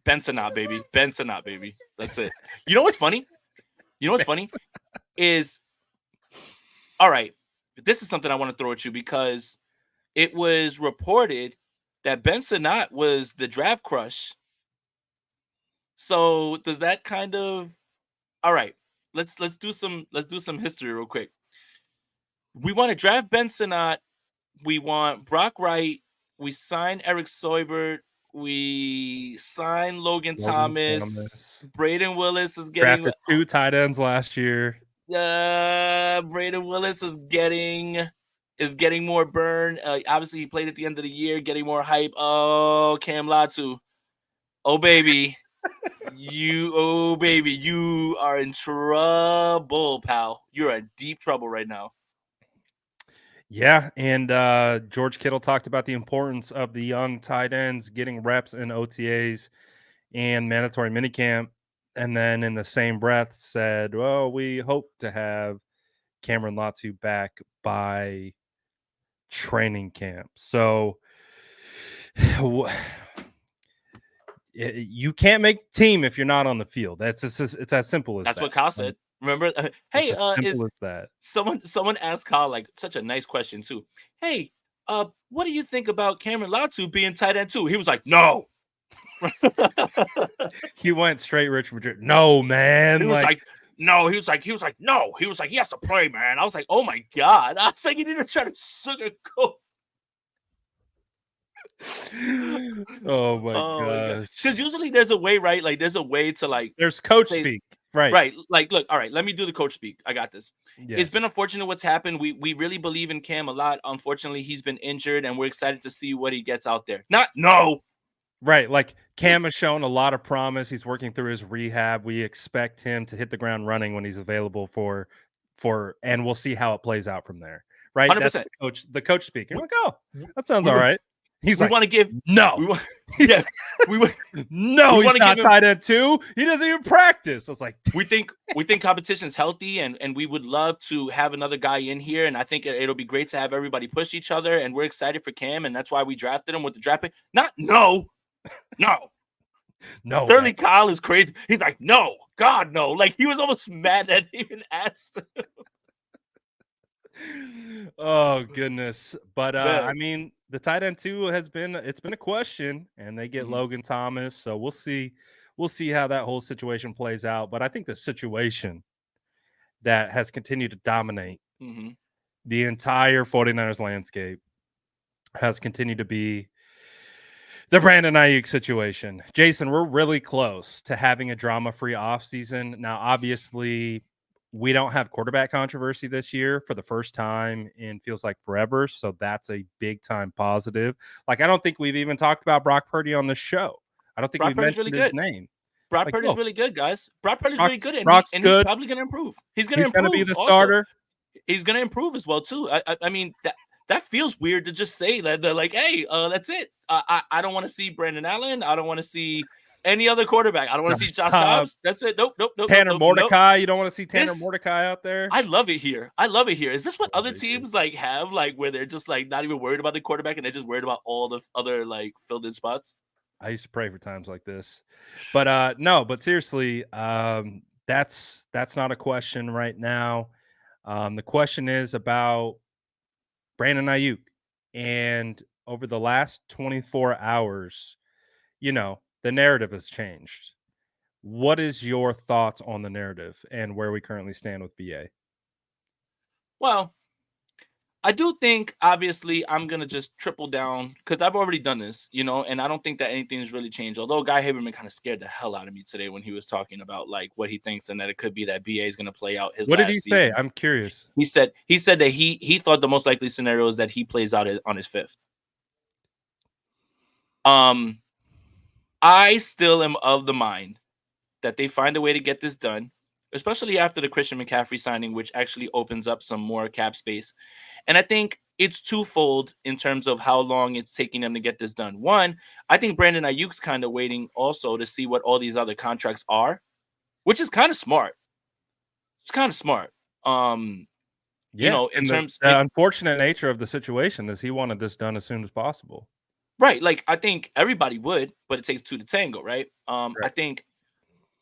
Ben Sanat, baby. Ben Sanat, baby. That's it. You know what's funny? You know what's funny is, all right, this is something I want to throw at you because it was reported that Ben Sanat was the draft crush. So does that kind of, all right, let's do some history real quick. We want to draft Ben Sanat. We want Brock Wright. We sign Eric Soibert. We sign Logan Thomas. Braden Willis is getting Drafted 2 tight ends last year. Braden Willis is getting more burn. Obviously, he played at the end of the year, getting more hype. Oh, Cam Latu. Oh baby, you are in trouble, pal. You're in deep trouble right now. Yeah, and George Kittle talked about the importance of the young tight ends getting reps in OTAs and mandatory minicamp, and then in the same breath said, "Well, we hope to have Cameron Latu back by training camp." So you can't make team if you're not on the field. It's as simple as That's that. what Kyle said. Remember? Hey, It's as is simple as that. someone asked Kyle like such a nice question too. Hey, what do you think about Cameron Latu being tight end too? He was like, no. He went straight Rich Madrid. No, man. He was like, no. He was like, no. He was like, he has to play, man. I was like, oh my god. I was like, you need to try to sugarcoat. Oh my gosh. Because usually there's a way, right? Like there's a way to like there's coach speak. Right. Like, look, all right, let me do the coach speak. I got this. Yes. It's been unfortunate what's happened. We really believe in Cam a lot. Unfortunately, he's been injured, and we're excited to see what he gets out there. Right. Like Cam has shown a lot of promise. He's working through his rehab. We expect him to hit the ground running when he's available for and we'll see how it plays out from there. Right. 100%. That's the coach speaking. Like, oh, that sounds all right. He's we want to give no. We want, yeah, we no. He's not tight end too. He doesn't even practice. I was like, we think competition is healthy, and we would love to have another guy in here, and I think it'll be great to have everybody push each other, and we're excited for Cam, and that's why we drafted him with the draft pick. No. Thirdly, Kyle is crazy. He's like, no, God, no. Like he was almost mad that he even asked. Oh goodness. But I mean, the tight end too it's been a question, and they get Logan Thomas, so we'll see how that whole situation plays out. But I think the situation that has continued to dominate the entire 49ers landscape has continued to be the Brandon Aiyuk situation. Jason, we're really close to having a drama-free offseason. Now, obviously, we don't have quarterback controversy this year for the first time in feels like forever. So that's a big time positive. Like, I don't think we've even talked about Brock Purdy on the show. I don't think we've mentioned his name. Brock Purdy's really good, guys. Brock Purdy's really good, and he's probably going to improve. He's going to be the starter. He's going to improve as well, too. I mean, that feels weird to just say that. They're like, hey, that's it. I don't want to see Brandon Allen. I don't want to see any other quarterback. I don't want to see Josh Dobbs. That's it. Nope. Tanner Mordecai. You don't want to see Tanner Mordecai out there. I love it here. Is this what other teams like have, like where they're just like not even worried about the quarterback and they're just worried about all the other like filled in spots? I used to pray for times like this, but no. But seriously, that's not a question right now. The question is about Brandon Aiyuk. And over the last 24 hours, the narrative has changed. What is your thoughts on the narrative and where we currently stand with BA? Well, I do think obviously I'm gonna just triple down because I've already done this, and I don't think that anything's really changed. Although Guy Haberman kind of scared the hell out of me today when he was talking about like what he thinks and that it could be that BA is gonna play out his What did he last say? season. I'm curious. He said that he thought the most likely scenario is that he plays out on his fifth. I still am of the mind that they find a way to get this done, especially after the Christian McCaffrey signing, which actually opens up some more cap space. And I think it's twofold in terms of how long it's taking them to get this done. One, I think Brandon Aiyuk's kind of waiting also to see what all these other contracts are, which is kind of smart. It's kind of smart. Yeah, In and the terms unfortunate nature of the situation is he wanted this done as soon as possible. right, like I think everybody would, but it takes two to tango, right? I Right. think.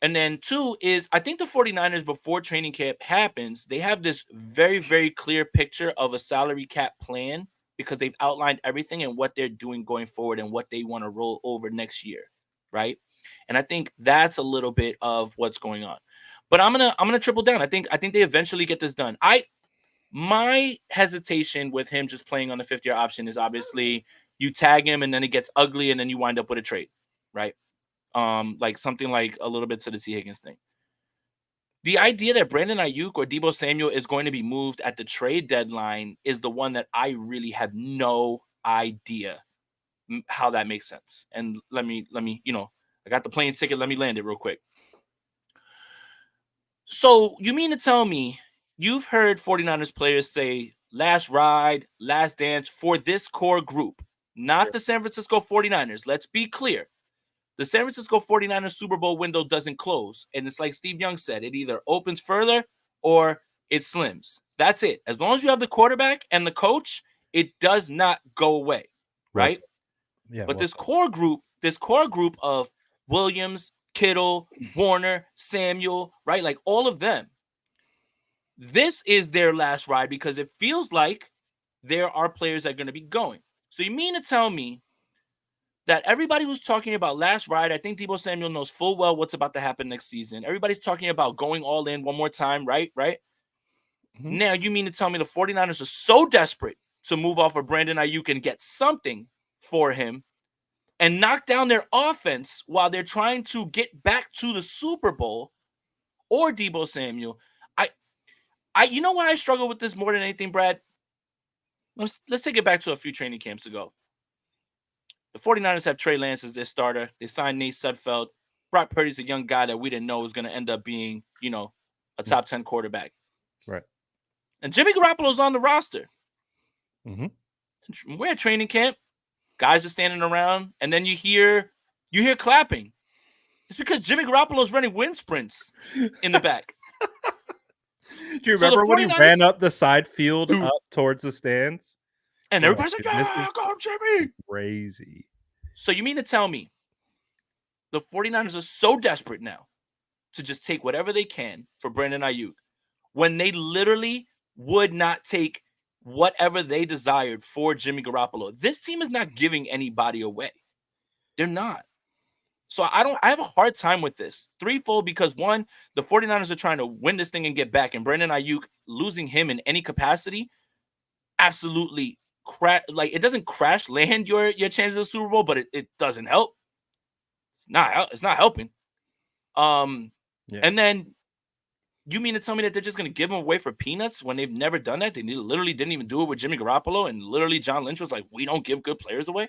And then two is I think the 49ers, before training camp happens, they have this very, very clear picture of a salary cap plan because they've outlined everything and what they're doing going forward and what they want to roll over next year. Right. And I think that's a little bit of what's going on. But I'm gonna triple down. I think they eventually get this done. My hesitation with him just playing on the 5th-year option is obviously you tag him and then it gets ugly and then you wind up with a trade. Right. Like something like a little bit to the T. Higgins thing. The idea that Brandon Aiyuk or Deebo Samuel is going to be moved at the trade deadline is the one that I really have no idea how that makes sense. And let me, I got the plane ticket. Let me land it real quick. So you mean to tell me you've heard 49ers players say last ride, last dance for this core group, not the San Francisco 49ers. Let's be clear. The San Francisco 49ers Super Bowl window doesn't close. And it's like Steve Young said, it either opens further or it slims. That's it. As long as you have the quarterback and the coach, it does not go away. Right? But this core group of Williams, Kittle, Warner, Samuel, right? Like all of them. This is their last ride because it feels like there are players that are going to be going. So you mean to tell me that everybody who's talking about last ride, I think Deebo Samuel knows full well what's about to happen next season. Everybody's talking about going all in one more time, right? Mm-hmm. Now, you mean to tell me the 49ers are so desperate to move off of Brandon Aiyuk and get something for him and knock down their offense while they're trying to get back to the Super Bowl or Deebo Samuel? You know why I struggle with this more than anything, Brad? Let's take it back to a few training camps ago. The 49ers have Trey Lance as their starter. They signed Nate Sudfeld. Brock Purdy's a young guy that we didn't know was going to end up being, a top 10 quarterback. Right. And Jimmy Garoppolo's on the roster. Mm-hmm. We're at training camp. Guys are standing around, and then you hear clapping. It's because Jimmy Garoppolo's running wind sprints in the back. Do you remember when he ran up the side field up towards the stands? And everybody's like, yeah, go Jimmy. Crazy. So you mean to tell me the 49ers are so desperate now to just take whatever they can for Brandon Aiyuk when they literally would not take whatever they desired for Jimmy Garoppolo? This team is not giving anybody away. They're not. So I have a hard time with this. Threefold, because one, the 49ers are trying to win this thing and get back. And Brandon Aiyuk, losing him in any capacity, absolutely it doesn't crash land your chances of the Super Bowl, but it doesn't help. It's not helping. And then you mean to tell me that they're just going to give him away for peanuts when they've never done that? They literally didn't even do it with Jimmy Garoppolo, and literally John Lynch was like, we don't give good players away.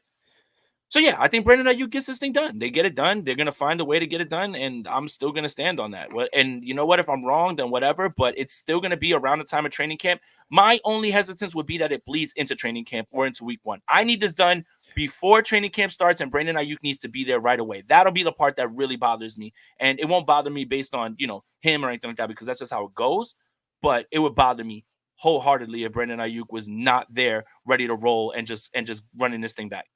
So yeah, I think Brandon Aiyuk gets this thing done. They get it done. They're going to find a way to get it done, and I'm still going to stand on that. And you know what? If I'm wrong, then whatever, but it's still going to be around the time of training camp. My only hesitance would be that it bleeds into training camp or into week 1. I need this done before training camp starts, and Brandon Aiyuk needs to be there right away. That'll be the part that really bothers me, and it won't bother me based on, him or anything like that, because that's just how it goes, but it would bother me wholeheartedly if Brandon Aiyuk was not there ready to roll and just running this thing back.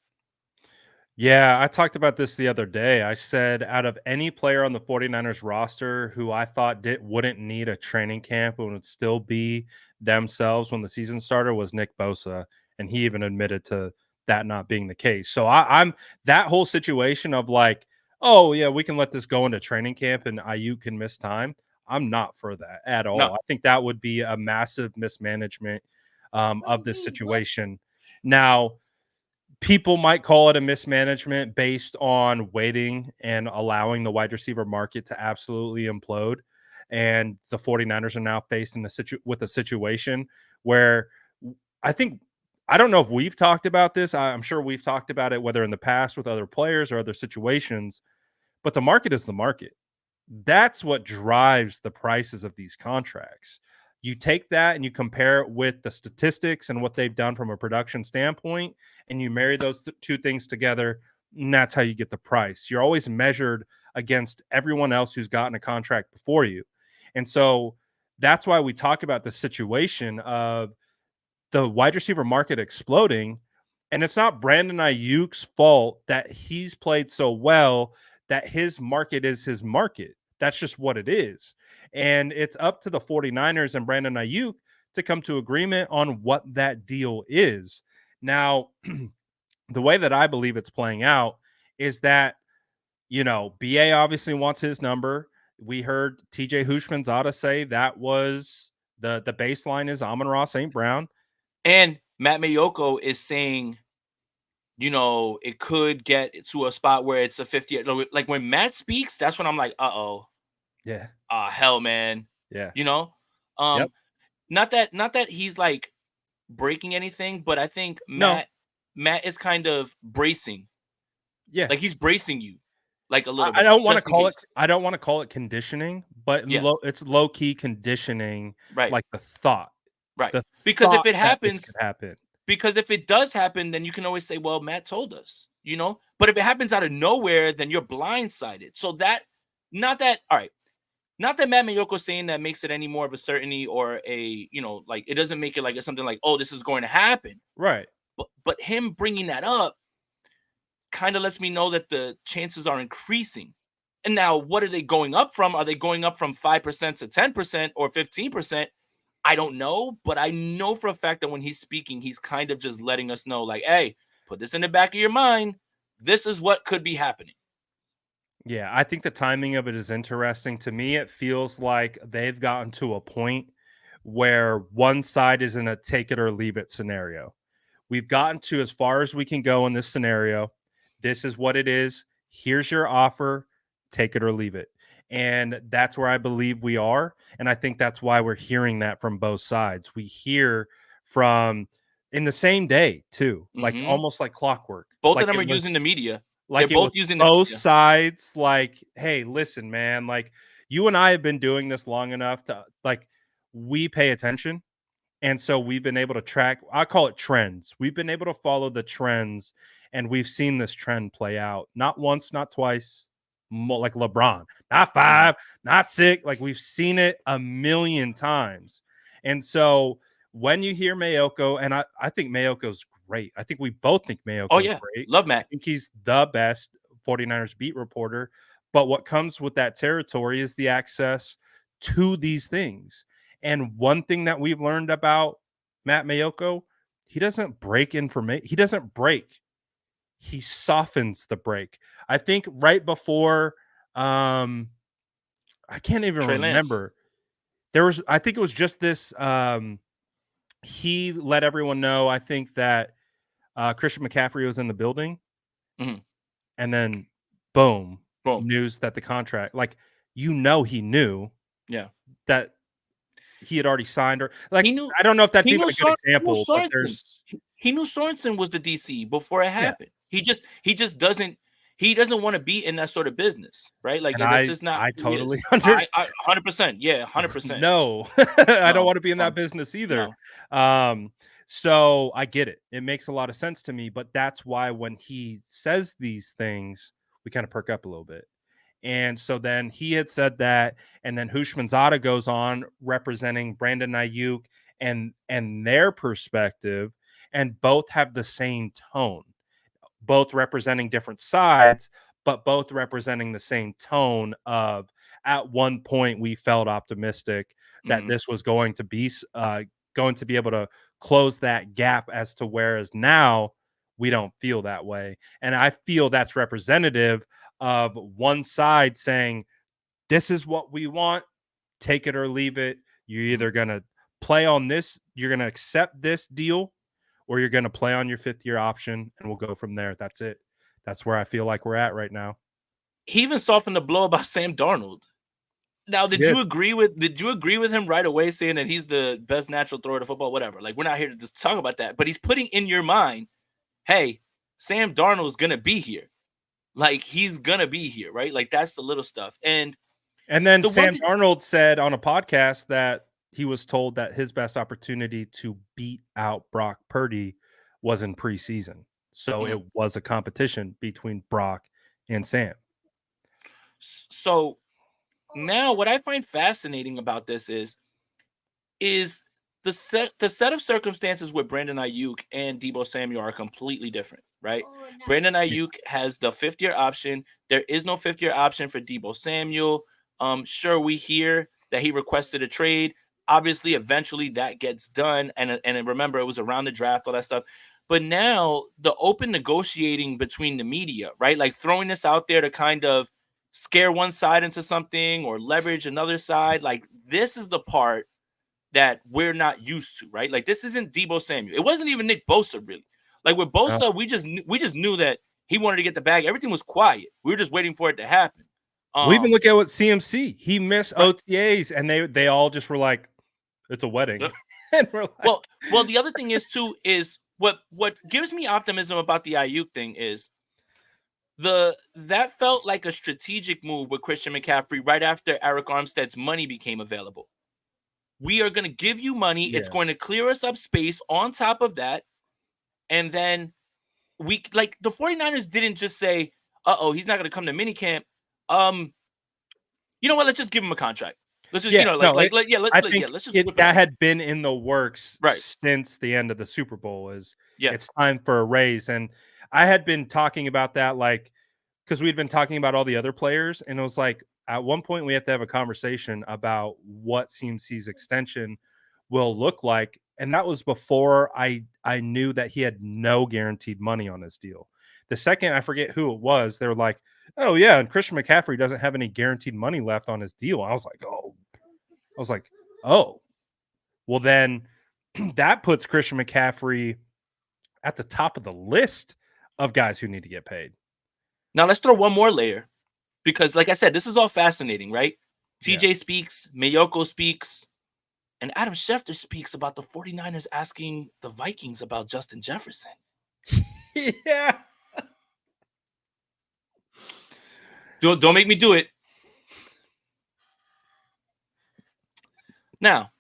Yeah, I talked about this the other day. I said out of any player on the 49ers roster who I thought wouldn't need a training camp and would still be themselves when the season started was Nick Bosa. and he even admitted to that not being the case. So I'm that whole situation of like, oh yeah, we can let this go into training camp and Aiyuk can miss time. I'm not for that at No. all. I think that would be a massive mismanagement of this situation. Now, people might call it a mismanagement based on waiting and allowing the wide receiver market to absolutely implode. And the 49ers are now faced in with a situation where I think, I don't know if we've talked about this. I'm sure we've talked about it, whether in the past with other players or other situations, but the market is the market. That's what drives the prices of these contracts. You take that and you compare it with the statistics and what they've done from a production standpoint, and you marry those two things together, and that's how you get the price. You're always measured against everyone else who's gotten a contract before you. And so that's why we talk about the situation of the wide receiver market exploding. And it's not Brandon Aiyuk's fault that he's played so well that his market is his market. That's just what it is. And it's up to the 49ers and Brandon Aiyuk to come to agreement on what that deal is. Now, the way that I believe it's playing out is that, BA obviously wants his number. We heard TJ Hushmanzada say that was the baseline is Amon-Ra St. Brown. And Matt Mayoko is saying, it could get to a spot where it's a 50. Like when Matt speaks, that's when I'm like, Yeah. Hell, man. Yeah. Um, Yep. not that he's like breaking anything, but I think No. Matt is kind of bracing. Yeah. Like he's bracing you, like a little I bit. don't want to just in call it. case. I don't want to call it conditioning, but Yeah. it's low key conditioning, Right. like the thought, Right. the Because if thought it that this happens, could happen. because if it does happen, then you can always say, well, Matt told us, But if it happens out of nowhere, then you're blindsided. So not that Matt Mayoko saying that makes it any more of a certainty or like it doesn't make it like it's something like, oh, this is going to happen. Right. But him bringing that up kind of lets me know that the chances are increasing. And now, what are they going up from? Are they going up from 5% to 10% or 15%? I don't know, but I know for a fact that when he's speaking, he's kind of just letting us know, like, hey, put this in the back of your mind. This is what could be happening. Yeah, I think the timing of it is interesting. To me, it feels like they've gotten to a point where one side is in a take it or leave it scenario. We've gotten to as far as we can go in this scenario. This is what it is. Here's your offer. Take it or leave it. And that's where I believe we are. And I think that's why we're hearing that from both sides. We hear from in the same day, too, like almost like clockwork. Both Like of them it are was using the media. like They're it both was using the both media. sides. Like, hey, listen, man, like you and I have been doing this long enough to like we pay attention. And so we've been able to track, I call it trends. We've been able to follow the trends, and we've seen this trend play out not once, not twice, like LeBron, not 5, not 6. Like we've seen it a million times. And so when you hear Mayoko, and I think Mayoko's great. I think we both think Oh, Mayoko's yeah. great. Love I Matt. think he's the best 49ers beat reporter. But what comes with that territory is the access to these things. And one thing that we've learned about Matt Mayoko, he doesn't break information. He doesn't break. He softens the break. I think right before, I can't even Trey Lance. remember. I think it was just this. He let everyone know. I think that Christian McCaffrey was in the building, and then boom, news that the contract. Like he knew, that he had already signed, or like I don't know if that's even a good example, but there's he knew Sorensen was the DC before it happened. He just doesn't want to be in that sort of business, right? Like and that's just not I who he totally is. understand. 100%, yeah, 100%. No, I don't No, want to be in that business either. no. So I get it. It makes a lot of sense to me, but that's why when he says these things, we kind of perk up a little bit. And so then he had said that, and then Hushmanzada goes on representing Brandon Aiyuk and their perspective, and both have the same tone, both representing different sides, but both representing the same tone of at one point we felt optimistic that this was going to be able to close that gap as to whereas now we don't feel that way. And I feel that's representative of one side saying, this is what we want, take it or leave it. You're either going to play on this, you're going to accept this deal, or you're going to play on your 5th-year option, and we'll go from there. That's it. That's where I feel like we're at right now. He even softened the blow about Sam Darnold. Now, did you agree with him right away saying that he's the best natural thrower to football? Whatever. Like, we're not here to just talk about that, but he's putting in your mind, hey, Sam Darnold's gonna be here. Like, he's gonna be here, right? Like, that's the little stuff. And then Sam Darnold said on a podcast that he was told that his best opportunity to beat out Brock Purdy was in preseason. So it was a competition between Brock and Sam. So now what I find fascinating about this is the set of circumstances with Brandon Aiyuk and Deebo Samuel are completely different, right? Brandon Aiyuk has the 5th-year option. There is no 5th-year option for Deebo Samuel. Sure, we hear that he requested a trade. Obviously, eventually that gets done. And remember, it was around the draft, all that stuff. But now the open negotiating between the media, right? Like throwing this out there to kind of scare one side into something or leverage another side. Like, this is the part that we're not used to, right? Like, this isn't Deebo Samuel. It wasn't even Nick Bosa, really. Like, with Bosa, we just knew that he wanted to get the bag. Everything was quiet. We were just waiting for it to happen. We even look at what CMC. He missed OTAs, and they all just were like, it's a wedding. And we're like, well, the other thing is too is what gives me optimism about the Aiyuk thing is that felt like a strategic move with Christian McCaffrey right after Eric Armstead's money became available. We are going to give you money. Yeah. It's going to clear us up space on top of that. And then we, like, the 49ers didn't just say, he's not going to come to minicamp. You know what? Let's just give him a contract. Let's just, let's just. That had been in the works since the end of the Super Bowl. It's time for a raise. And I had been talking about that, like, because we'd been talking about all the other players, and it was like, at one point we have to have a conversation about what CMC's extension will look like. And that was before I knew that he had no guaranteed money on his deal. The second, I forget who it was, they were like, oh yeah, and Christian McCaffrey doesn't have any guaranteed money left on his deal. I was like, oh. Well, then that puts Christian McCaffrey at the top of the list of guys who need to get paid. Now let's throw one more layer, because like I said, this is all fascinating, right? TJ speaks, Mayoko speaks, and Adam Schefter speaks about the 49ers asking the Vikings about Justin Jefferson. Yeah. Don't make me do it. Now,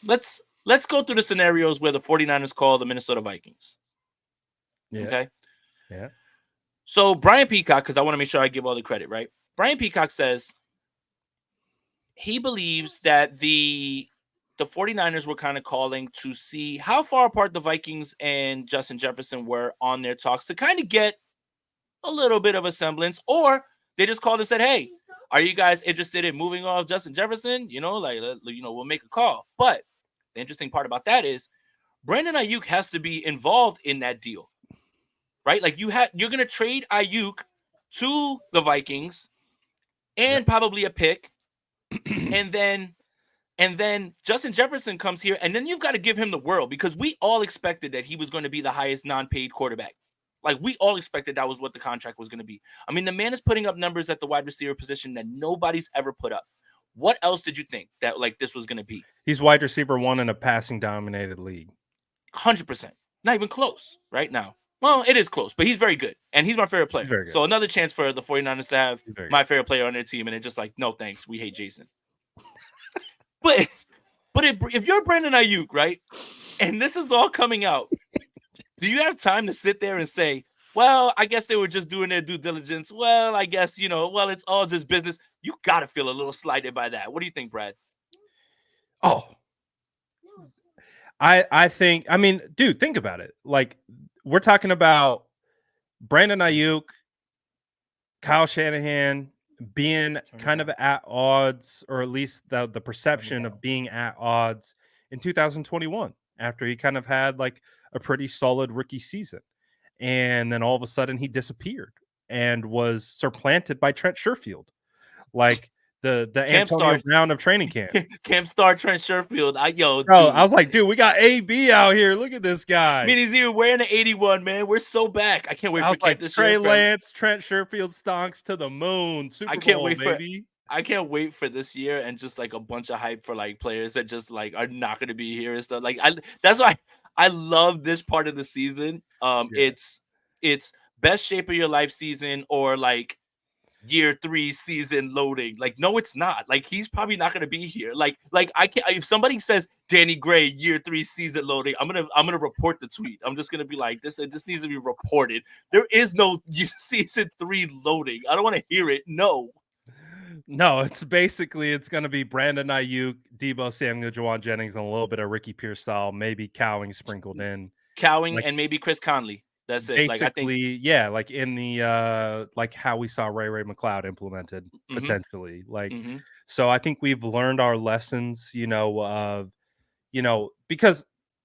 let's go through the scenarios where the 49ers call the Minnesota Vikings. Yeah. Okay? Yeah. So Brian Peacock, because I want to make sure I give all the credit, right? Brian Peacock says he believes that the 49ers were kind of calling to see how far apart the Vikings and Justin Jefferson were on their talks to kind of get a little bit of a semblance, or they just called and said, hey, are you guys interested in moving off Justin Jefferson? We'll make a call. But the interesting part about that is Brandon Aiyuk has to be involved in that deal, right? Like, you're going to trade Aiyuk to the Vikings and probably a pick. and then Justin Jefferson comes here, and then you've got to give him the world, because we all expected that he was going to be the highest non-paid quarterback. Like, we all expected that was what the contract was going to be. I mean, the man is putting up numbers at the wide receiver position that nobody's ever put up. What else did you think that, like, this was going to be? He's wide receiver 1 in a passing-dominated league. 100%. Not even close right now. Well, it is close, but he's very good, and he's my favorite player. So another chance for the 49ers to have my favorite player on their team, and they're just like, no, thanks. We hate Jason. But if you're Brandon Aiyuk, right, and this is all coming out, do you have time to sit there and say, well, I guess they were just doing their due diligence. Well, I guess, it's all just business. You got to feel a little slighted by that. What do you think, Brad? Oh, I think, I mean, dude, think about it. Like, we're talking about Brandon Aiyuk, Kyle Shanahan being kind of at odds, or at least the perception of being at odds in 2021. after he kind of had like a pretty solid rookie season. And then all of a sudden he disappeared and was supplanted by Trent Sherfield, like the Camp Antonio Star, Brown of training camp. Camp Star, Trent Sherfield. Bro, I Dude. was like, dude, we got AB out here. Look at this guy. I mean, he's even wearing an 81, man. We're so back. I can't wait I for was camp like, this Trey year. Lance, Trent Sherfield stonks to the moon. Super I can't Bowl, wait baby. I can't wait for this year and just like a bunch of hype for like players that just like are not going to be here and stuff. Like that's why I love this part of the season. Yeah. It's best shape of your life season or like year 3 season loading. Like, no, it's not. Like, he's probably not gonna be here. Like I can't. If somebody says Danny Gray year 3 season loading, I'm gonna report the tweet. I'm just gonna be like, this needs to be reported. There is no season 3 loading. I don't want to hear it. No, it's basically it's gonna be Brandon Aiyuk, Debo Samuel, Juwan Jennings, and a little bit of Ricky Pearsall, maybe Cowing sprinkled in. Cowing Like, and maybe Chris Conley. That's it. Like, I think, basically, yeah, like in the like how we saw Ray McLeod implemented potentially. Like, so I think we've learned our lessons, because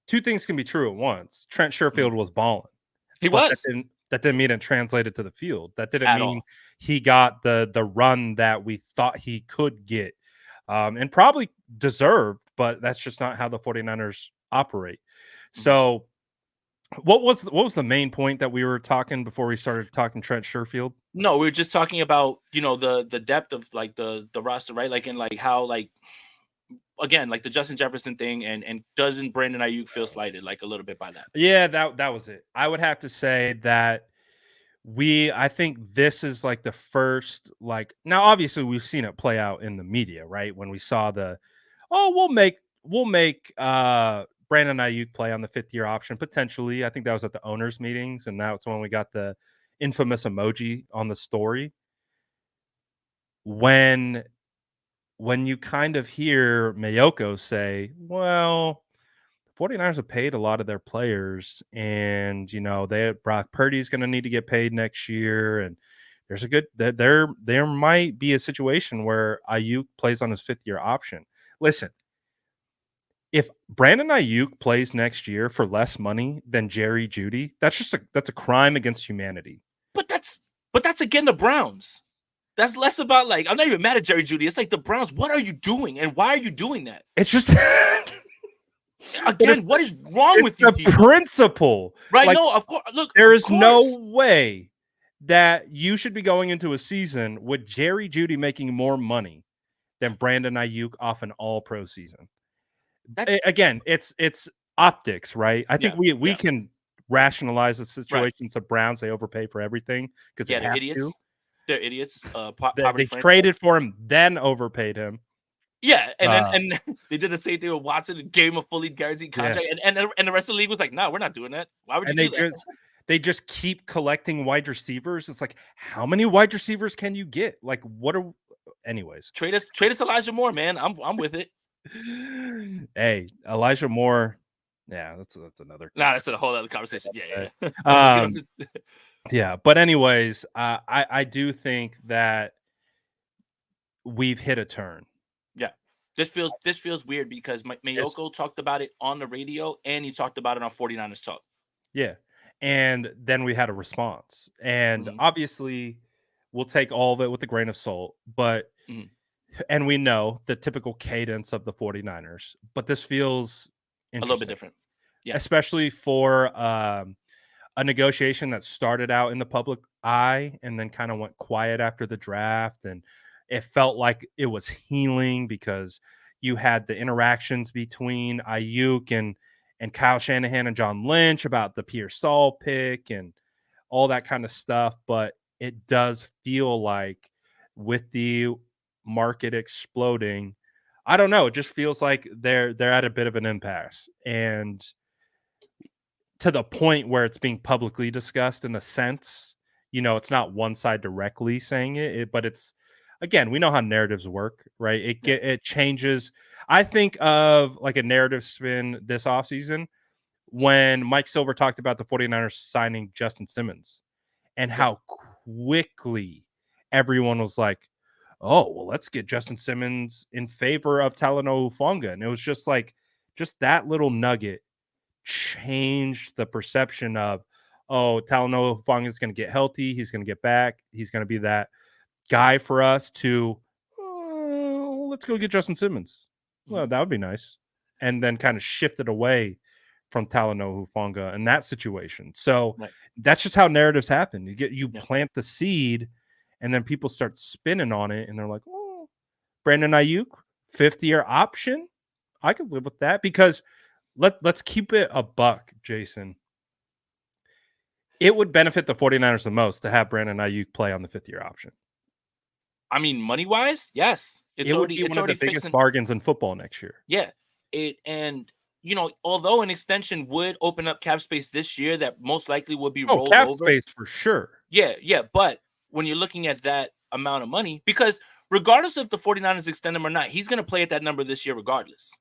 two things can be true at once. Trent Sherfield was balling. he But was that didn't mean it translated to the field. That didn't at mean all. he got the run that we thought he could get. And probably deserved, but that's just not how the 49ers operate. So what was the main point that we were talking before we started talking Trent Sherfield? No, we were just talking about, the depth of like the roster, right? Like, and like how, like, again, like the Justin Jefferson thing, and doesn't Brandon Aiyuk feel slighted like a little bit by that? Yeah, that was it. I would have to say that I think this is like the first, like, now obviously we've seen it play out in the media, right? When we saw we'll make Brandon Aiyuk play on the 5th-year option potentially. I think that was at the owners meetings, and that's when we got the infamous emoji on the story. When you kind of hear Mayoko say, well, 49ers have paid a lot of their players, and Brock Purdy's going to need to get paid next year, and there might be a situation where Aiyuk plays on his 5th-year option. Listen, if Brandon Aiyuk plays next year for less money than Jerry Jeudy, that's a crime against humanity. But that's again the Browns. That's less about, like, I'm not even mad at Jerry Jeudy. It's like the Browns. What are you doing, and why are you doing that? It's just again, what is wrong with you? The principle, right? Like, no, of course. Look, there is no way that you should be going into a season with Jerry Jeudy making more money than Brandon Aiyuk off an All-Pro season. Again, it's optics, right? I think we can rationalize the situations of Browns. They overpay for everything because they're idiots. They're idiots. They traded for him, then overpaid him. Yeah, and they did the same thing with Watson and gave him a fully guaranteed contract, and the rest of the league was like, "No, we're not doing that. Why would you do that?" They just keep collecting wide receivers. It's like, how many wide receivers can you get? Like, what are? Anyways, trade us Elijah Moore, man. I'm with it. Hey, Elijah Moore. Yeah, that's another. Nah, that's a whole other conversation. Yeah. Yeah, but anyways, I do think that we've hit a turn. Yeah, this feels weird because Mayoko talked about it on the radio and he talked about it on 49ers Talk. Yeah, and then we had a response, and obviously we'll take all of it with a grain of salt, but and we know the typical cadence of the 49ers, but this feels a little bit different. Yeah, especially for a negotiation that started out in the public eye and then kind of went quiet after the draft. And it felt like it was healing because you had the interactions between Aiyuk and Kyle Shanahan and John Lynch about the Pearsall pick and all that kind of stuff. But it does feel like with the market exploding, I don't know, it just feels like they're at a bit of an impasse. And to the point where it's being publicly discussed in a sense, it's not one side directly saying it, but it's, again, we know how narratives work, right? It changes. I think of like a narrative spin this offseason when Mike Silver talked about the 49ers signing Justin Simmons and how quickly everyone was like, oh, well, let's get Justin Simmons in favor of Talanoa Hufanga. And it was just like, just that little nugget changed the perception of, oh, Talanoa Hufanga is going to get healthy. He's going to get back. He's going to be that guy for us to, let's go get Justin Simmons. Well, that would be nice. And then kind of shifted away from Talanoa Hufanga in that situation. So that's just how narratives happen. You plant the seed, and then people start spinning on it, and they're like, oh, Brandon Aiyuk, 5th-year option. I could live with that, because let's keep it a buck, Jason. It would benefit the 49ers the most to have Brandon Aiyuk play on the 5th-year option. I mean, money-wise, yes. It would be one of the biggest bargains in football next year. Yeah. And although an extension would open up cap space this year, that most likely would be rolled cap over. Space for sure. Yeah. But when you're looking at that amount of money, because regardless if the 49ers extend him or not, he's going to play at that number this year regardless.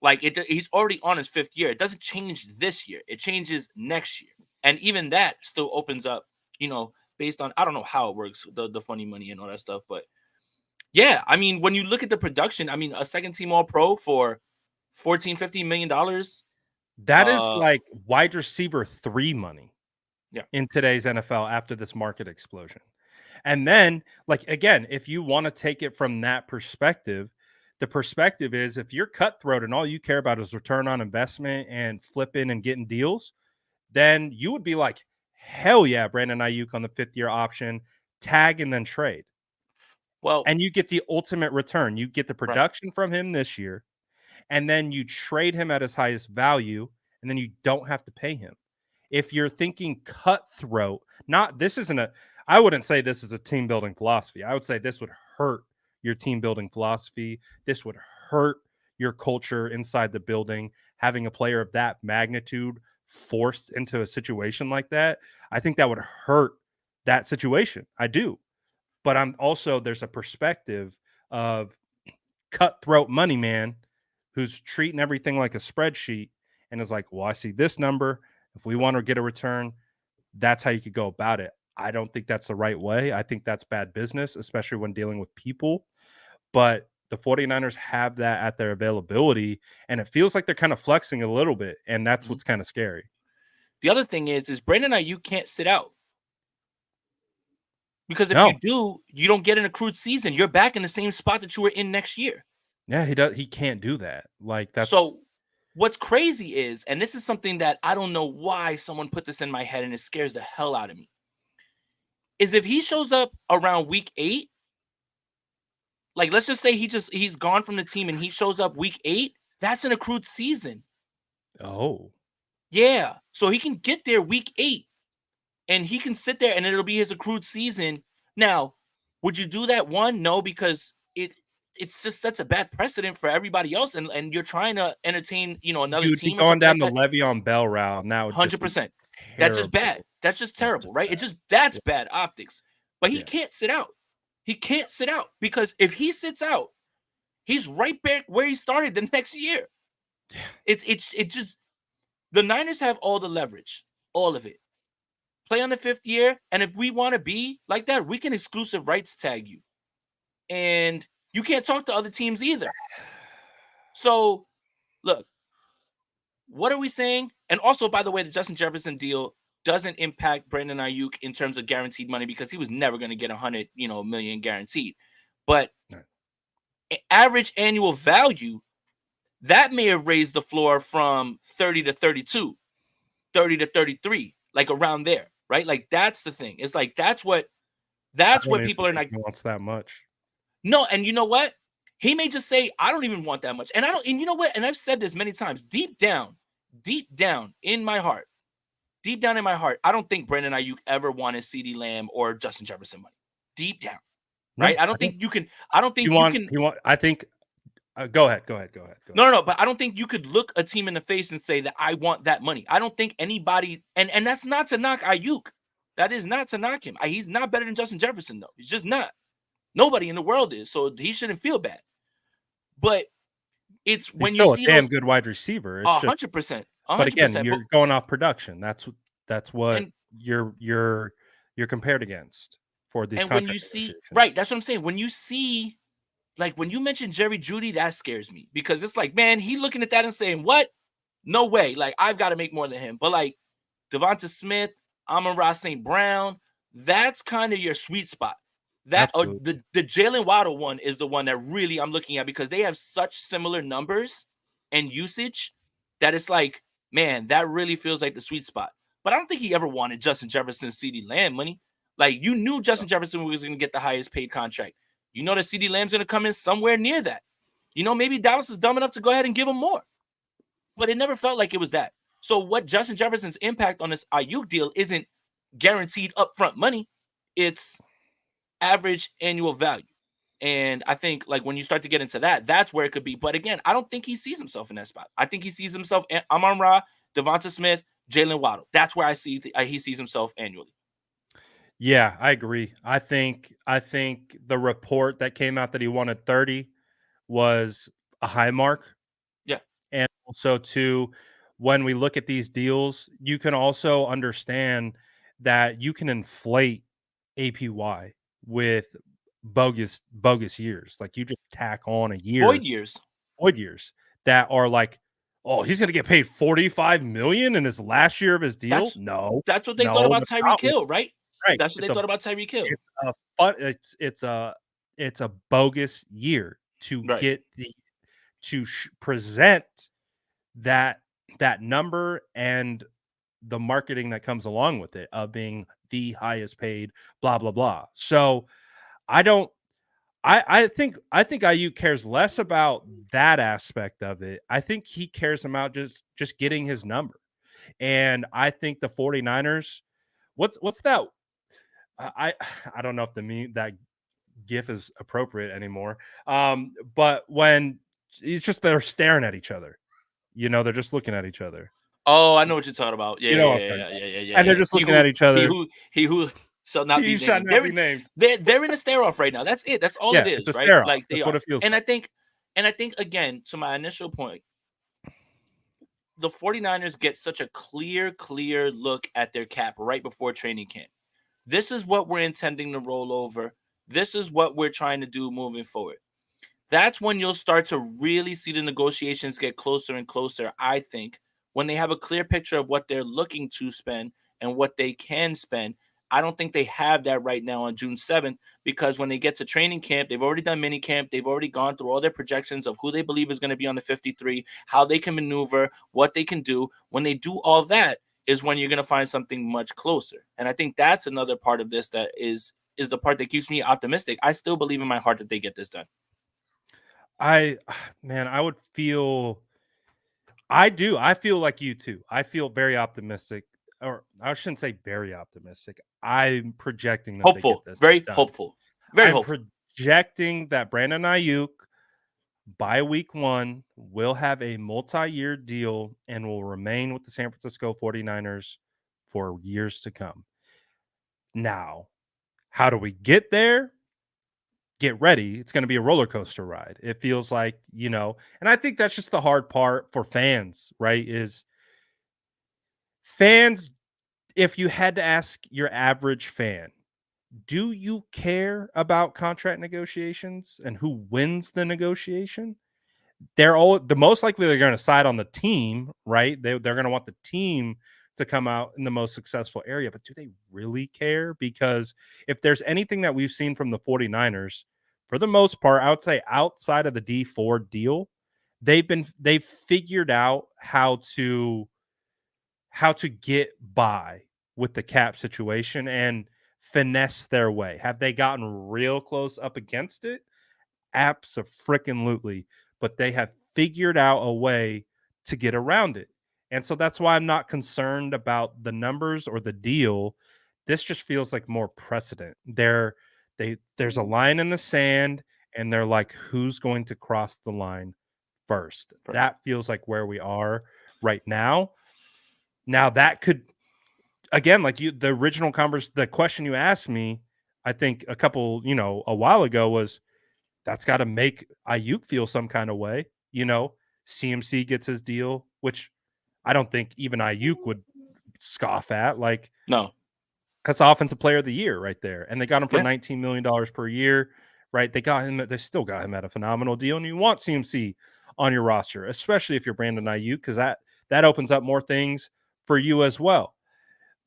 Like, he's already on his 5th year. It doesn't change this year. It changes next year. And even that still opens up, based on, I don't know how it works, the funny money and all that stuff. But yeah, I mean, when you look at the production, I mean, a second-team All-Pro for $14-15 million. That is like wide receiver 3 money. Yeah. In today's NFL after this market explosion. And then, like, again, if you want to take it from that perspective, the perspective is, if you're cutthroat and all you care about is return on investment and flipping and getting deals, then you would be like, hell yeah, Brandon Aiyuk on the 5th-year option, tag and then trade. Well, and you get the ultimate return. You get the production from him this year, and then you trade him at his highest value, and then you don't have to pay him. If you're thinking cutthroat, I wouldn't say this is a team building philosophy. I would say this would hurt your team building philosophy. This would hurt your culture inside the building. Having a player of that magnitude forced into a situation like that, I think that would hurt that situation. I do. But there's a perspective of cutthroat money man who's treating everything like a spreadsheet and is like, well, I see this number. If we want to get a return, that's how you could go about it. I don't think that's the right way. I think that's bad business, especially when dealing with people. But the 49ers have that at their availability, and it feels like they're kind of flexing a little bit, and that's what's kind of scary. The other thing is Brandon Aiyuk can't sit out. Because if you do, you don't get an accrued season. You're back in the same spot that you were in next year. Yeah, he does. He can't do that. Like, that's so. What's crazy is, and this is something that I don't know why someone put this in my head, and it scares the hell out of me, is if he shows up around week 8, like, let's just say he's gone from the team and he shows up week 8, that's an accrued season. Oh. Yeah. So he can get there week 8 and he can sit there and it'll be his accrued season. Now, would you do that? One, no, because it's just sets a bad precedent for everybody else, and you're trying to entertain, another You'd team. Be going down the Le'Veon Bell route now. 100%. That's just bad. That's just terrible, right? That's bad optics. But he can't sit out. He can't sit out, because if he sits out, he's right back where he started the next year. It just, the Niners have all the leverage, all of it. Play on the 5th year, and if we want to be like that, we can exclusive rights tag you. And you can't talk to other teams either. So, look, what are we saying? And also, by the way, the Justin Jefferson deal doesn't impact Brandon Aiyuk in terms of guaranteed money, because he was never going to get $100 million guaranteed. But average annual value, that may have raised the floor from 30 to 32, 30 to 33, like around there, right? Like, that's the thing. It's like that's what people are like. He wants that much. No, and you know what? He may just say, I don't even want that much. And you know what? And I've said this many times, deep down in my heart, I don't think Brandon Aiyuk ever wanted CeeDee Lamb or Justin Jefferson money. Deep down. Right? I think you can. Go ahead. No. But I don't think you could look a team in the face and say that I want that money. I don't think anybody, and that's not to knock Aiyuk. That is not to knock him. He's not better than Justin Jefferson, though. He's just not. Nobody in the world is, so he shouldn't feel bad. But it's when he's you still see a damn good wide receiver. 100%. But again, you're going off production. That's what you're compared against for these. And when you see, right, that's what I'm saying. When you see, like, when you mention Jerry Jeudy, that scares me, because it's like, man, he looking at that and saying, what? No way. Like, I've got to make more than him. But like Devonta Smith, Amon-Ra St. Brown, that's kind of your sweet spot. That Absolutely. the Jalen Waddle one is the one that really I'm looking at because they have such similar numbers and usage that it's like, man, that really feels like the sweet spot. But I don't think he ever wanted Justin Jefferson, CeeDee Lamb money. Like, you knew Justin Jefferson was going to get the highest paid contract. You know that CeeDee Lamb's going to come in somewhere near that. You know, maybe Dallas is dumb enough to go ahead and give him more. But it never felt like it was that. So what Justin Jefferson's impact on this Aiyuk deal isn't guaranteed upfront money. It's average annual value. And I think like when you start to get into that, that's where it could be. But again, I don't think he sees himself in that spot. I think he sees himself Amon-Ra, Devonta Smith, Jalen Waddle. That's where I see he sees himself annually. Yeah, I agree. I think the report that came out that he wanted 30 was a high mark. Yeah. And also too, when we look at these deals, you can also understand that you can inflate APY with bogus years. Like you just tack on a year, Void years that are like, oh, he's going to get paid 45 million in his last year of his deal. That's what they thought about Tyreek Hill, right? Right. That's what they thought about Tyreek Hill. It's a fun. It's a bogus year to get present that number and the marketing that comes along with it of being the highest paid, blah blah blah. So I don't. I think Aiyuk cares less about that aspect of it. I think he cares about just getting his number. And I think the 49ers, what's that? I I don't know if that GIF is appropriate anymore. But when it's just they're staring at each other, they're just looking at each other. Oh, I know what you're talking about. Yeah, yeah. And they're just looking at each other. He who shall not be named. They're in a stare off right now. That's it. That's all it is, it's a right? stare-off. Like they That's are. what it feels and like. I think again, to my initial point, the 49ers get such a clear look at their cap right before training camp. This is what we're intending to roll over. This is what we're trying to do moving forward. That's when you'll start to really see the negotiations get closer and closer, I think, when they have a clear picture of what they're looking to spend and what they can spend. I don't think they have that right now on June 7th because when they get to training camp, they've already done mini camp. They've already gone through all their projections of who they believe is going to be on the 53, how they can maneuver, what they can do. When they do all that is when you're going to find something much closer. And I think that's another part of this that is the part that keeps me optimistic. I still believe in my heart that they get this done. I would feel I do. I feel like you too. I feel very optimistic, or I shouldn't say very optimistic. I'm projecting that hopeful, they get this very done. hopeful, very I'm hopeful. projecting that Brandon Aiyuk by week 1 will have a multi-year deal and will remain with the San Francisco 49ers for years to come. Now, how do we get there? Get ready. It's going to be a roller coaster ride. It feels like, and I think that's just the hard part for fans, right? Is fans, if you had to ask your average fan, do you care about contract negotiations and who wins the negotiation? The most likely they're going to side on the team, right? They're going to want the team to come out in the most successful area, but do they really care? Because if there's anything that we've seen from the 49ers, for the most part, I would say outside of the D4 deal, they've figured out how to get by with the cap situation and finesse their way. Have they gotten real close up against it? Abso-freaking-lutely. But they have figured out a way to get around it. And so that's why I'm not concerned about the numbers or the deal. This just feels like more precedent. There's a line in the sand, and they're like, who's going to cross the line first? That feels like where we are right now. Now that could, again, like the original the question you asked me, I think a while ago was, that's got to make Aiyuk feel some kind of way. CMC gets his deal, which I don't think even Aiyuk would scoff at. Like, no, that's offensive player of the year right there. And they got him for $19 million per year, right? They still got him at a phenomenal deal. And you want CMC on your roster, especially if you're Brandon Aiyuk, because that that opens up more things for you as well.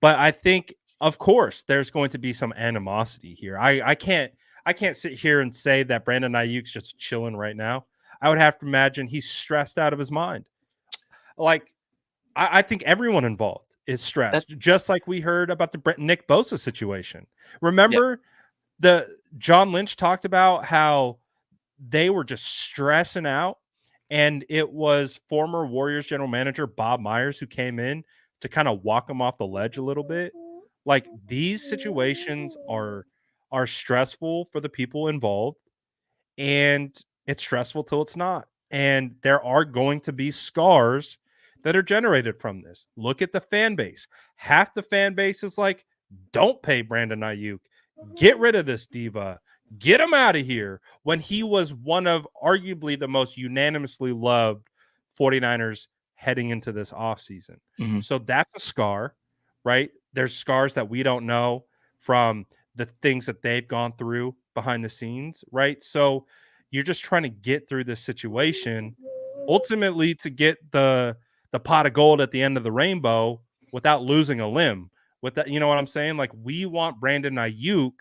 But I think, of course, there's going to be some animosity here. I can't sit here and say that Brandon Ayuk's just chilling right now. I would have to imagine he's stressed out of his mind. Like, I think everyone involved is That stressed, just like we heard about the Nick Bosa situation. yeah. Remember, the John Lynch talked about how they were just stressing out, and it was former Warriors general manager Bob Myers who came in to kind of walk them off the ledge a little bit. Like, these situations are stressful for the people involved, and it's stressful till it's not. And there are going to be scars that are generated from this. Look at the fan base. Half the fan base is like, don't pay Brandon Ayuk. Get rid of this diva. Get him out of here. When he was one of arguably the most unanimously loved 49ers heading into this offseason. Mhm. So that's a scar, right? There's scars that we don't know from the things that they've gone through behind the scenes, right? So you're just trying to get through this situation ultimately to get the pot of gold at the end of the rainbow without losing a limb. With that, you know what I'm saying? Like, we want Brandon Ayuk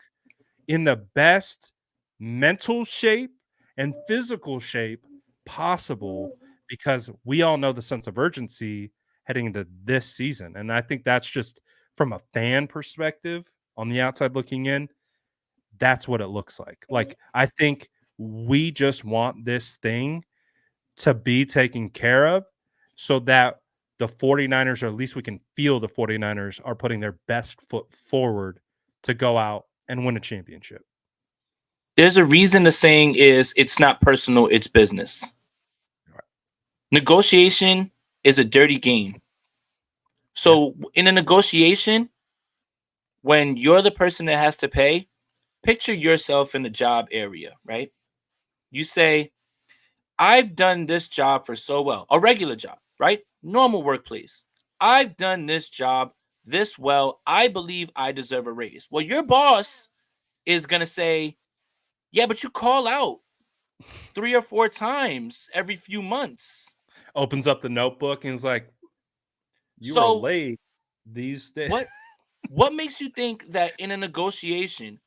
in the best mental shape and physical shape possible, because we all know the sense of urgency heading into this season. And I think that's just from a fan perspective on the outside looking in, that's what it looks like. Like, I think we just want this thing to be taken care of so that the 49ers, or at least we can feel the 49ers, are putting their best foot forward to go out and win a championship. There's a reason the saying is it's not personal, it's business. Right. Negotiation is a dirty game. So in a negotiation, when you're the person that has to pay, picture yourself in the job area, right? You say, I've done this job for so well, a regular job, right? Normal workplace. I've done this job this well. I believe I deserve a raise. Well, your boss is going to say, yeah, but you call out 3 or 4 times every few months. Opens up the notebook and is like, you were So late these days. what makes you think that in a negotiation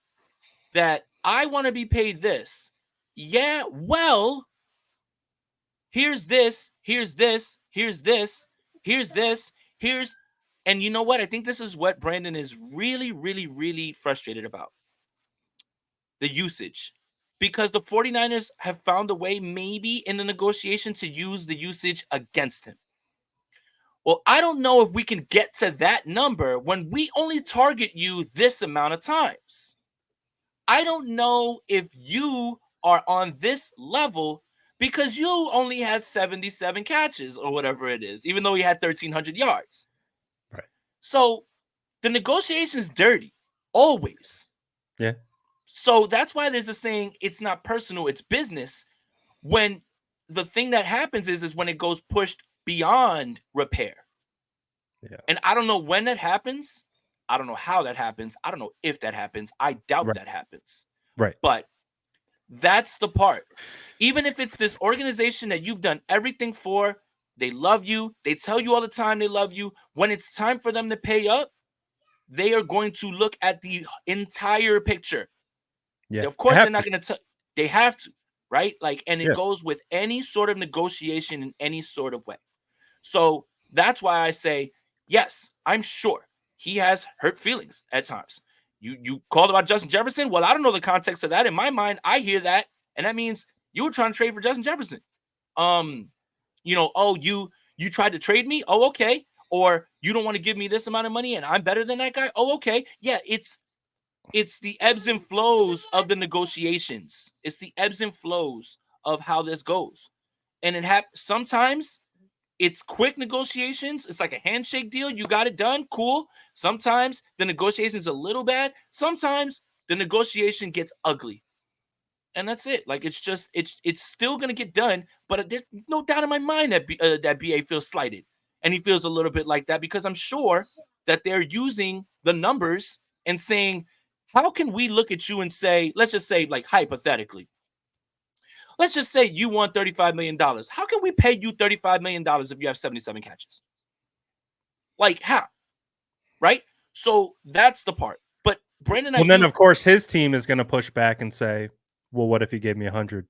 that I want to be paid this? Yeah, well, here's this, here's this, here's this, here's this, here's, and you know what? I think this is what Brandon is really, really, really frustrated about. The usage. Because the 49ers have found a way, maybe in the negotiation, to use the usage against him. Well, I don't know if we can get to that number when we only target you this amount of times. I don't know if you are on this level because you only had 77 catches or whatever it is, even though he had 1,300 yards. Right. So the negotiation is dirty, always. Yeah. So that's why there's a saying, it's not personal, it's business. When the thing that happens is when it goes pushed beyond repair. Yeah. And I don't know when that happens. I don't know how that happens. I don't know if that happens. I doubt that happens. Right. But that's the part. Even if it's this organization that you've done everything for, they love you. They tell you all the time they love you. When it's time for them to pay up, they are going to look at the entire picture. Yeah. Of course, they're not going to. They have to, right? Like, and it goes with any sort of negotiation in any sort of way. So that's why I say, yes, I'm sure he has hurt feelings at times. You called about Justin Jefferson. Well, I don't know the context of that. In my mind, I hear that, and that means you were trying to trade for Justin Jefferson. You tried to trade me. Oh, okay. Or you don't want to give me this amount of money, and I'm better than that guy. Oh, okay. Yeah, it's the ebbs and flows of the negotiations. It's the ebbs and flows of how this goes, and sometimes. It's quick negotiations. It's like a handshake deal. You got it done. Cool. Sometimes the negotiation's a little bad. Sometimes the negotiation gets ugly. And that's it. Like, it's still going to get done. But there's no doubt in my mind that BA feels slighted. And he feels a little bit like that because I'm sure that they're using the numbers and saying, how can we look at you and say, let's just say, like, hypothetically, let's just say you won $35 million. How can we pay you $35 million if you have 77 catches? Like how? Right? So that's the part. But Brandon Well, then Aiyuk, of course his team is going to push back and say, "Well, what if he gave me 100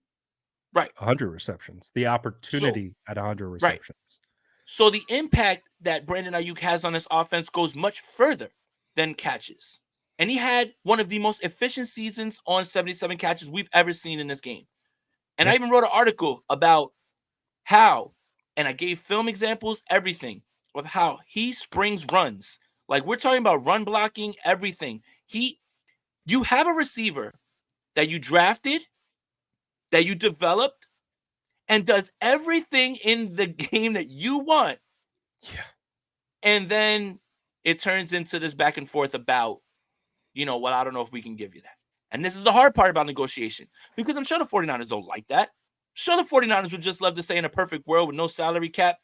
right. 100 receptions? The So opportunity at 100 right. receptions." So the impact that Brandon Aiyuk has on this offense goes much further than catches. And he had one of the most efficient seasons on 77 catches we've ever seen in this game. And Yeah. I even wrote an article about how, and I gave film examples, everything of how he springs runs. Like we're talking about run blocking, everything. You have a receiver that you drafted, that you developed, and does everything in the game that you want. Yeah. And then it turns into this back and forth about, well, I don't know if we can give you that. And this is the hard part about negotiation, because I'm sure the 49ers don't like that. Sure, the 49ers would just love to say, in a perfect world with no salary cap,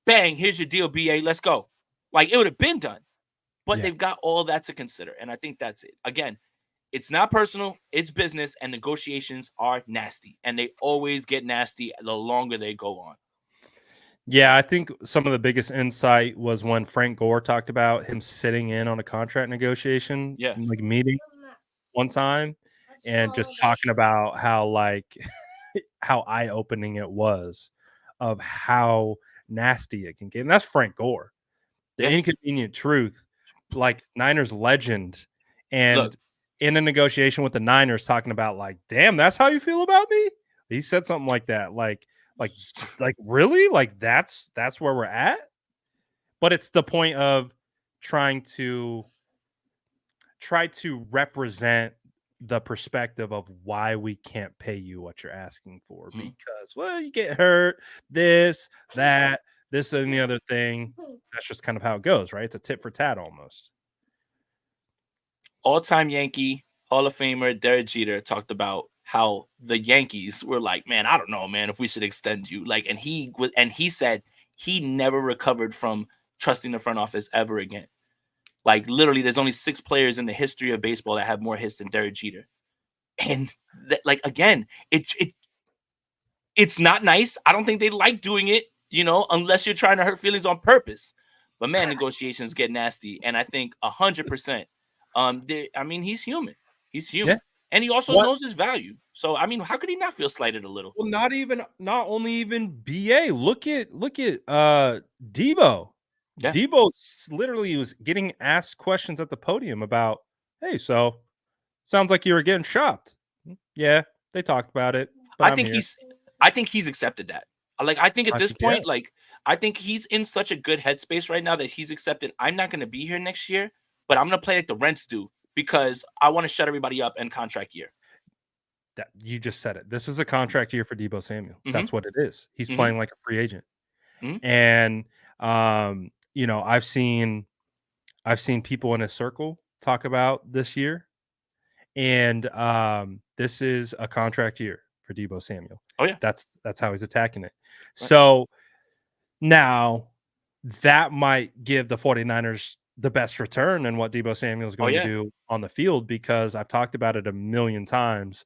bang, here's your deal, BA, let's go. Like it would have been done. But Yeah. they've got all that to consider. And I think that's it. Again, it's not personal, it's business, and negotiations are nasty. And they always get nasty the longer they go on. Yeah, I think some of the biggest insight was when Frank Gore talked about him sitting in on a contract negotiation, Yeah. like meeting one time, and just talking about how how eye-opening it was of how nasty it can get. And that's Frank Gore. The Yeah. inconvenient truth, like Niners legend, and Look, in a negotiation with the Niners talking about like, damn, that's how you feel about me? He said something like that. Like really? Like that's where we're at? But it's the point of trying to represent the perspective of why we can't pay you what you're asking for, because well, you get hurt, this, that, this and the other thing. That's just kind of how it goes, right? It's a tit for tat almost. all-time Yankee Hall of Famer Derek Jeter talked about how the Yankees were like, man, I don't know, man, if we should extend you. Like, and he said he never recovered from trusting the front office ever again. Like, literally, there's only 6 players in the history of baseball that have more hits than Derek Jeter. And like again, it's not nice. I don't think they like doing it, unless you're trying to hurt feelings on purpose. But man, negotiations get nasty, and I think 100%. He's human. He's human, Yeah. and he also knows his value. So I mean, how could he not feel slighted a little? Well, not only even BA. Look at Debo. Yeah. Debo literally was getting asked questions at the podium about, hey, so sounds like you were getting shopped. Yeah, they talked about it, but I think he's accepted that. Like, I think at this point, like, I think he's in such a good headspace right now that he's accepted, I'm not going to be here next year, but I'm going to play like the Rents do, because I want to shut everybody up in contract year. That you just said it. This is a contract year for Debo Samuel. Mm-hmm. That's what it is. He's playing like a free agent. Mm-hmm. And I've seen people in his circle talk about this year. And this is a contract year for Debo Samuel. Oh yeah. That's how he's attacking it. Right. So now that might give the 49ers the best return in what Debo Samuel is going to do on the field, because I've talked about it a million times.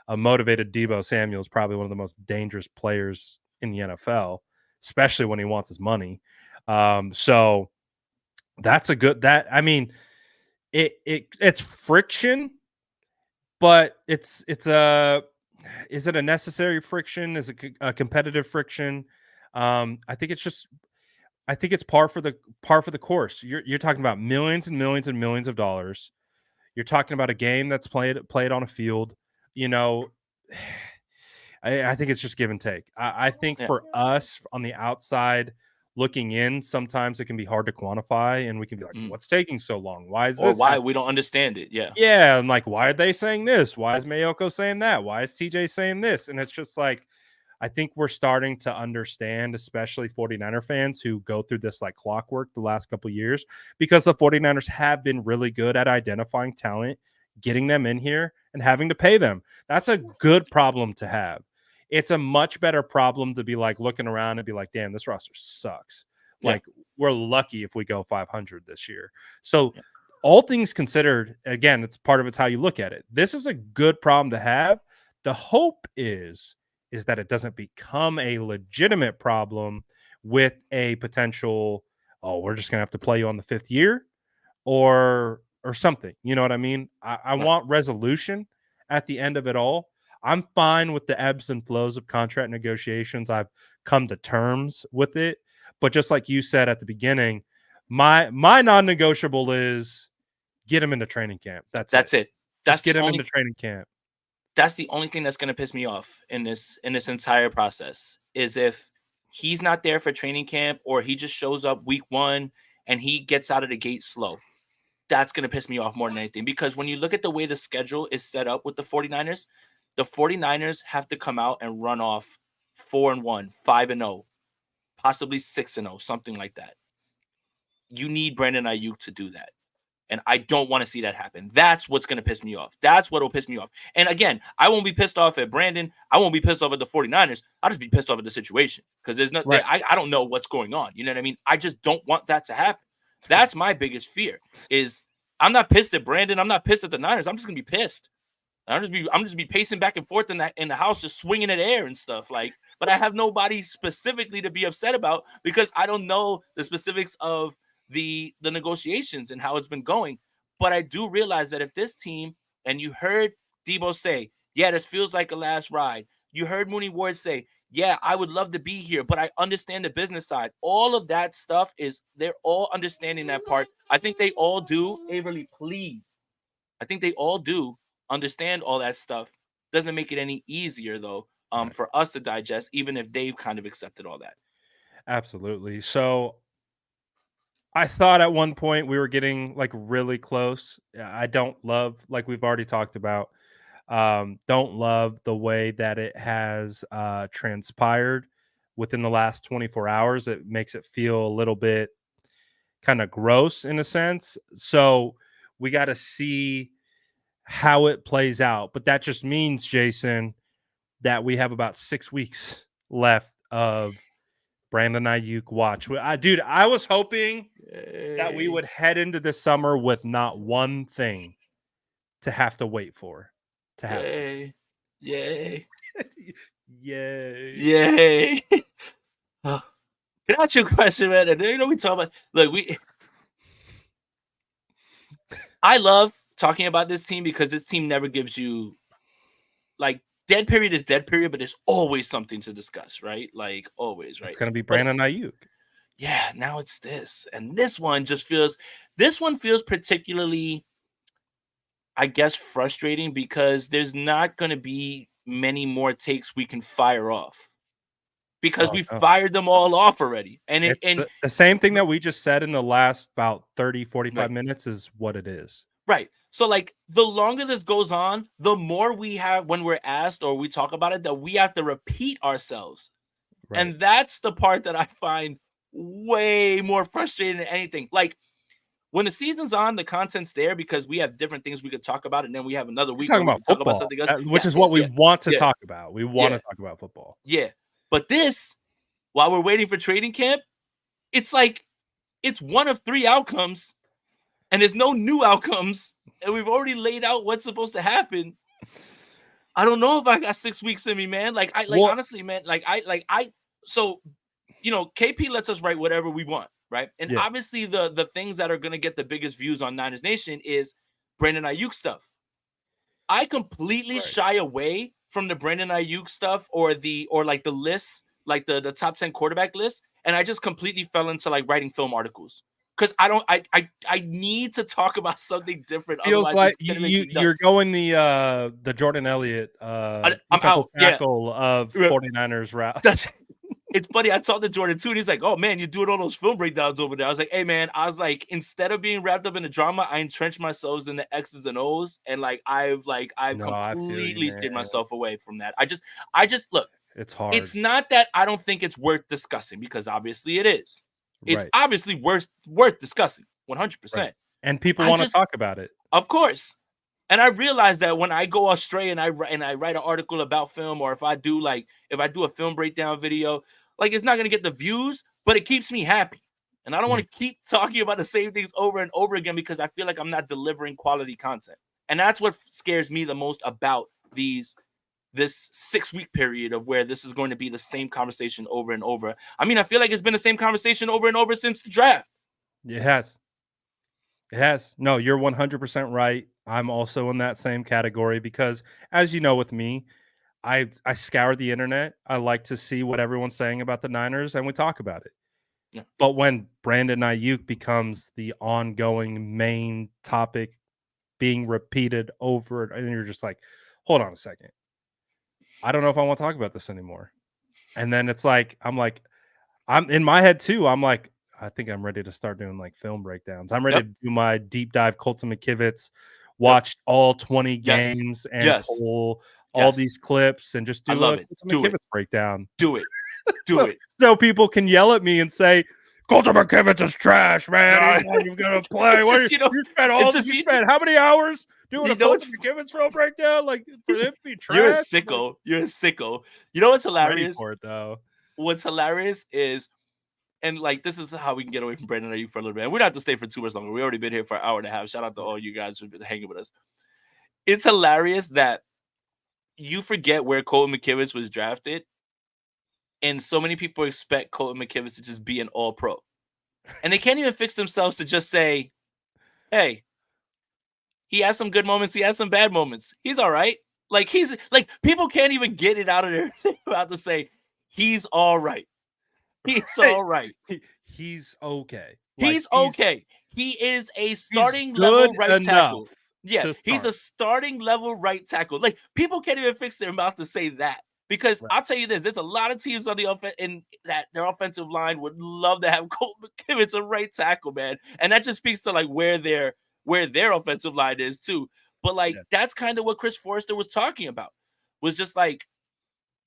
A motivated Debo Samuel is probably one of the most dangerous players in the NFL, especially when he wants his money. So that's a good, it's friction, but is it a necessary friction? Is it a competitive friction? I think it's par for the course. You're talking about millions and millions and millions of dollars. You're talking about a game that's played on a field. I think it's just give and take. I think for us on the outside looking in, sometimes it can be hard to quantify, and we can be like, what's taking so long? Why is this? Or why we don't understand it? Yeah. Yeah. And like, why are they saying this? Why is Mayoko saying that? Why is TJ saying this? And it's just like, I think we're starting to understand, especially 49er fans who go through this like clockwork the last couple of years, because the 49ers have been really good at identifying talent, getting them in here, and having to pay them. That's a good problem to have. It's a much better problem to be like looking around and be like, damn, this roster sucks. Yeah. Like, we're lucky if we go 500 this year. So all things considered, again, it's part of it's how you look at it. This is a good problem to have. The hope is that it doesn't become a legitimate problem with a potential oh, we're just gonna have to play you on the 5th year or something. You know what I mean? I Right. want resolution at the end of it all. I'm fine with the ebbs and flows of contract negotiations. I've come to terms with it. But just like you said at the beginning, my non-negotiable is get him into training camp. That's it. That's it. Just That's get the him only into training camp. that's the only thing that's going to piss me off in this entire process is if he's not there for training camp or he just shows up week 1 and he gets out of the gate slow. That's going to piss me off more than anything, because when you look at the way the schedule is set up with the 49ers have to come out and run off 4-1, 5-0, possibly 6-0, something like that. You need Brandon Aiyuk to do that. And I don't want to see that happen. That's what's going to piss me off. That's what will piss me off. And again, I won't be pissed off at Brandon. I won't be pissed off at the 49ers. I'll just be pissed off at the situation, because there's no, Right. I don't know what's going on. You know what I mean? I just don't want that to happen. That's my biggest fear. Is I'm not pissed at Brandon. I'm not pissed at the Niners. I'm just going to be pissed. I'm just be pacing back and forth in the house, just swinging at air and stuff, like. But I have nobody specifically to be upset about, because I don't know the specifics of the negotiations and how it's been going. But I do realize that if this team, and you heard Debo say, yeah, this feels like a last ride. You heard Mooney Ward say, yeah, I would love to be here, but I understand the business side. All of that stuff they're all understanding that part. I think they all do. Averly, please. I think they all do understand all that stuff. Doesn't make it any easier, though, Right. for us to digest, even if they've kind of accepted all that. Absolutely. So I thought at one point we were getting like really close. I don't love, like we've already talked about, don't love the way that it has transpired within the last 24 hours. It makes it feel a little bit kind of gross in a sense. So we got to see how it plays out. But that just means, Jason, that we have about 6 weeks left of Brandon Aiyuk watch. Dude, I was hoping that we would head into this summer with not one thing to have to wait for to happen. Yay. Yay. Yay. Oh. Can I ask you a question, man? And you know, we talk about, look, I love talking about this team because this team never gives you, like, dead period is dead period, but there's always something to discuss, right? Like, always, right? It's gonna be Brandon Aiyuk. Yeah, now it's this. And this one feels particularly, I guess, frustrating, because there's not going to be many more takes we can fire off, because Oh, we no. fired them all off already. And It's the same thing that we just said in the last about 30, 45 right. minutes is what it is. Right. So, like, the longer this goes on, the more we have, when we're asked or we talk about it, that we have to repeat ourselves. Right. And that's the part that I find way more frustrating than anything. Like, when the season's on, the content's there because we have different things we could talk about, and then we have another We're week talking where we about can talk about football, something else. which is what we want to yeah, talk about. We want yeah, to talk about football. yeah. But this, while we're waiting for training camp, it's like it's one of 3 outcomes, and there's no new outcomes, and we've already laid out what's supposed to happen. I don't know if I got 6 weeks in me, man. Like, honestly, man, so, you know, KP lets us write whatever we want, right? And Yeah. obviously the things that are going to get the biggest views on Niners Nation is Brandon Aiyuk stuff. I completely shy away from the Brandon Aiyuk stuff or the lists, like the top 10 quarterback list, and I just completely fell into like writing film articles. Because I need to talk about something different. Feels Otherwise, like it's gonna make me you're nuts. going the Jordan Elliott I'm defensive out. Yeah. tackle of 49ers route. It's funny. I talked to Jordan too, and he's like, "Oh man, you're doing all those film breakdowns over there." I was like, "Hey man," I was like, instead of being wrapped up in the drama, I entrench myself in the X's and O's, and like I've No, I feel you, completely steered man. myself away from that. I just look. It's hard. It's not that I don't think it's worth discussing, because obviously it is. It's obviously worth discussing, 100%. And people want to talk about it, of course. And I realize that when I go astray and I write an article about film, or if I do a film breakdown video, like, it's not going to get the views, but it keeps me happy. And I don't want to keep talking about the same things over and over again, because I feel like I'm not delivering quality content. And that's what scares me the most about this 6-week period of where this is going to be the same conversation over and over. I mean, I feel like it's been the same conversation over and over since the draft. It has. It has. No, you're 100% right. I'm also in that same category because, as you know, with me, I scour the internet. I like to see what everyone's saying about the Niners, and we talk about it. Yeah. But when Brandon Aiyuk becomes the ongoing main topic being repeated over, and you're just like, hold on a second. I don't know if I want to talk about this anymore. And then it's like, I'm in my head too. I'm like, I think I'm ready to start doing like film breakdowns. I'm ready Yep. to do my deep dive Colton McKivitz, Yep. watch all 20 Yes. games and Yes. pull all Yes. these clips and just I do love a it. Colton Do it. McKivitz breakdown. Do it. Do so, it. so people can yell at me and say, Colton McKivitz is trash, man. No. He's not even gonna play. It's What just, you spent how many hours doing you a know what's Colton McKivitz film breakdown? Like for him to be You're a trash? Like, sicko. You're a sicko. You know what's I'm ready hilarious? for it though. What's hilarious is, and like this is how we can get away from Brandon Aiyuk for a little bit. And we don't have to stay for too much longer. We already been here for an hour and a half. Shout out to all you guys who've been hanging with us. It's hilarious that you forget where Colton McKivitz was drafted, and so many people expect Colton McKivitz to just be an all-pro. And they can't even fix themselves to just say, hey, he has some good moments, he has some bad moments. He's all right. Like he's like people can't even get it out of their about to say he's all right. He's all right. He's okay. He's okay. He is a starting good level right enough tackle. Yeah, to he's a start. starting level right tackle. Like people can't even fix their mouth to say that. Because I'll tell you this, there's a lot of teams on the offense in that their offensive line would love to have Colton McKivitz a right tackle, man. And that just speaks to like where their offensive line is too. But like that's kind of what Chris Forrester was talking about. Was just like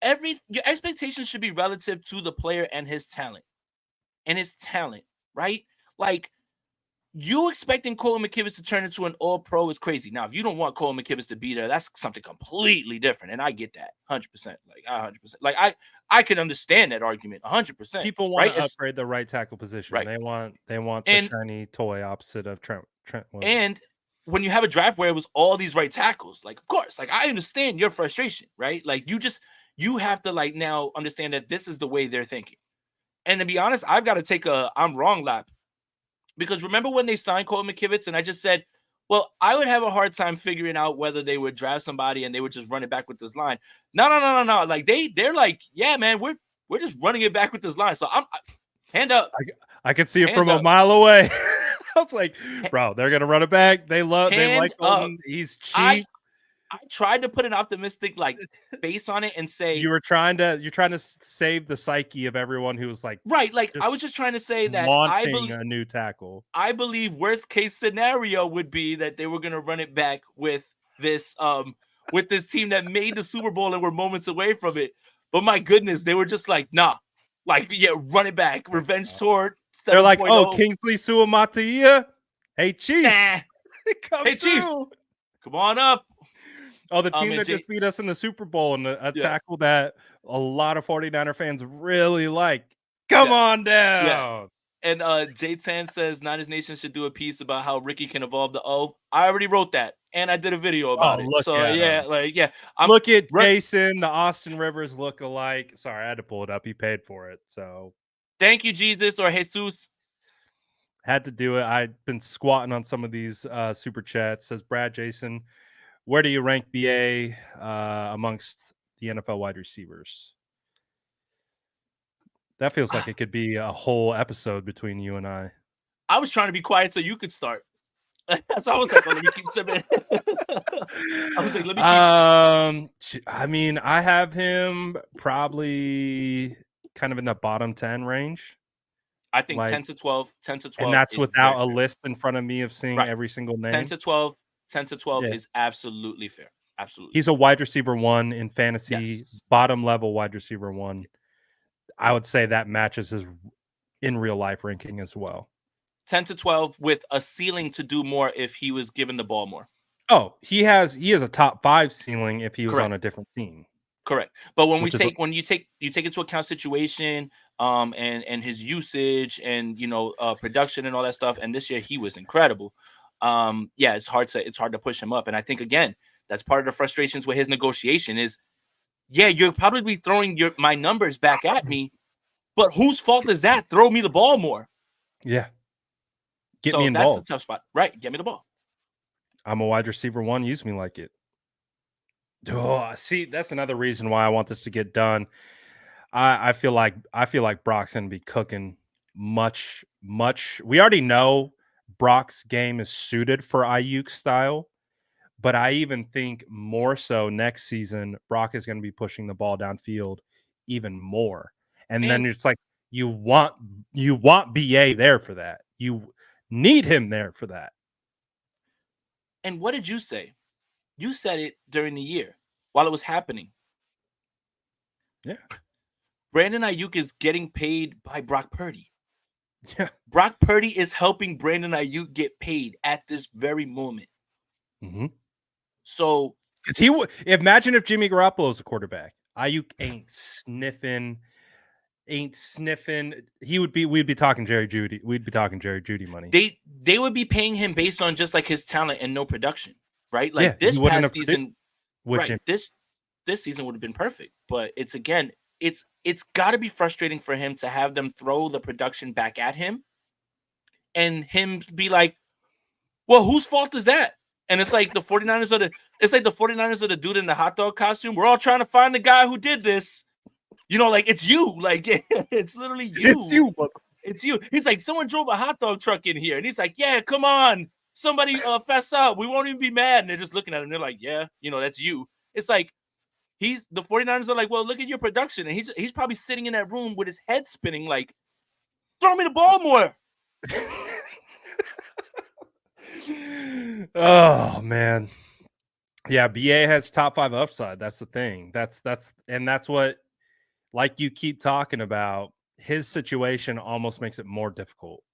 your expectations should be relative to the player and his talent. Right? Like you expecting Colton McKivitz to turn into an all-pro is crazy. Now, if you don't want Colton McKivitz to be there, that's something completely different. And I get that 100%. Like 100%. Like I can understand that argument 100%. People want to upgrade the right tackle position. Right. They want the shiny toy opposite of Trent Williams. And when you have a draft where it was all these right tackles, like of course, like I understand your frustration, right? Like you have to like now understand that this is the way they're thinking. And to be honest, I've got to take a I'm wrong lap. Because remember when they signed Colton McKivitz and I just said, well, I would have a hard time figuring out whether they would draft somebody and they would just run it back with this line. No. Like they're like, yeah, man, we're just running it back with this line. So I'm hand up. I could see it from a mile away. I was like, bro, they're gonna run it back. They like Colton. He's cheap. I tried to put an optimistic like face on it and say you're trying to save the psyche of everyone who was like right. Like I was just trying to say that wanting a new tackle. I believe worst case scenario would be that they were gonna run it back with this team that made the Super Bowl and were moments away from it. But my goodness, they were just like, nah, like run it back, revenge tour. They're like, oh, Kingsley Suamataia. Hey Chiefs, hey Chiefs, come on up. Oh, the team that just beat us in the Super Bowl and a tackle that a lot of 49er fans really like. Come on down. Yeah. And J10 says Niners Nation should do a piece about how Ricky can evolve the O. I already wrote that, and I did a video about it. So look at Jason, the Austin Rivers look-alike. Sorry, I had to pull it up. He paid for it. So thank you, Jesus or Jesus. Had to do it. I've been squatting on some of these super chats. Says Brad Jason. Where do you rank BA amongst the NFL wide receivers? That feels like it could be a whole episode between you and I. I was trying to be quiet so you could start. So I was like, let me keep sipping. I was like, let me keep. I mean, I have him probably kind of in the bottom 10 range. I think like, 10 to 12. And that's without a list in front of me of seeing every single name. 10 to 12 is absolutely fair. Absolutely. He's a wide receiver 1 in fantasy, bottom level wide receiver 1. I would say that matches his in real life ranking as well. 10 to 12 with a ceiling to do more if he was given the ball more. Oh, he has a top 5 ceiling if he was on a different team. Correct. But when you take into account situation and his usage and production and all that stuff, and this year he was incredible. It's hard to push him up. And I think, again, that's part of the frustrations with his negotiation is, you're probably throwing my numbers back at me, but whose fault is that? Throw me the ball more. Yeah. Get me So that's the involved. tough spot. Right. Get me the ball. I'm a wide receiver one. Use me like it. Oh, see, that's another reason why I want this to get done. I feel like Brock's gonna be cooking much. We already know Brock's game is suited for Aiyuk style, but I even think more so next season, Brock is gonna be pushing the ball downfield even more. And then And it's like you want BA there for that. You need him there for that. what did you say? You said it during the year while it was happening. Yeah. Brandon Aiyuk is getting paid by Brock Purdy. Yeah. Brock Purdy is helping Brandon Aiyuk get paid at this very moment. Mm-hmm. So, Because imagine if Jimmy Garoppolo is a quarterback. Aiyuk ain't sniffing. We'd be talking Jerry Judy. We'd be talking Jerry Judy money. they would be paying him based on just like his talent and no production, right? Like Yeah, this he wouldn't past have season, right? Jimmy. This season would have been perfect, but it's got to be frustrating for him to have them throw the production back at him, and him be like, "Well, whose fault is that?" And it's like the 49ers are the dude in the hot dog costume. We're all trying to find the guy who did this. You know, like it's you. Like it's literally you. It's you. It's you. He's like, someone drove a hot dog truck in here. And he's like, yeah, come on. Somebody fess up. We won't even be mad. And they're just looking at him. They're like, yeah, that's you. It's like the 49ers are like, well, look at your production. And he's probably sitting in that room with his head spinning like, throw me the ball more. Oh, man. Yeah, BA has top 5 upside. That's the thing. That's what, like you keep talking about, his situation almost makes it more difficult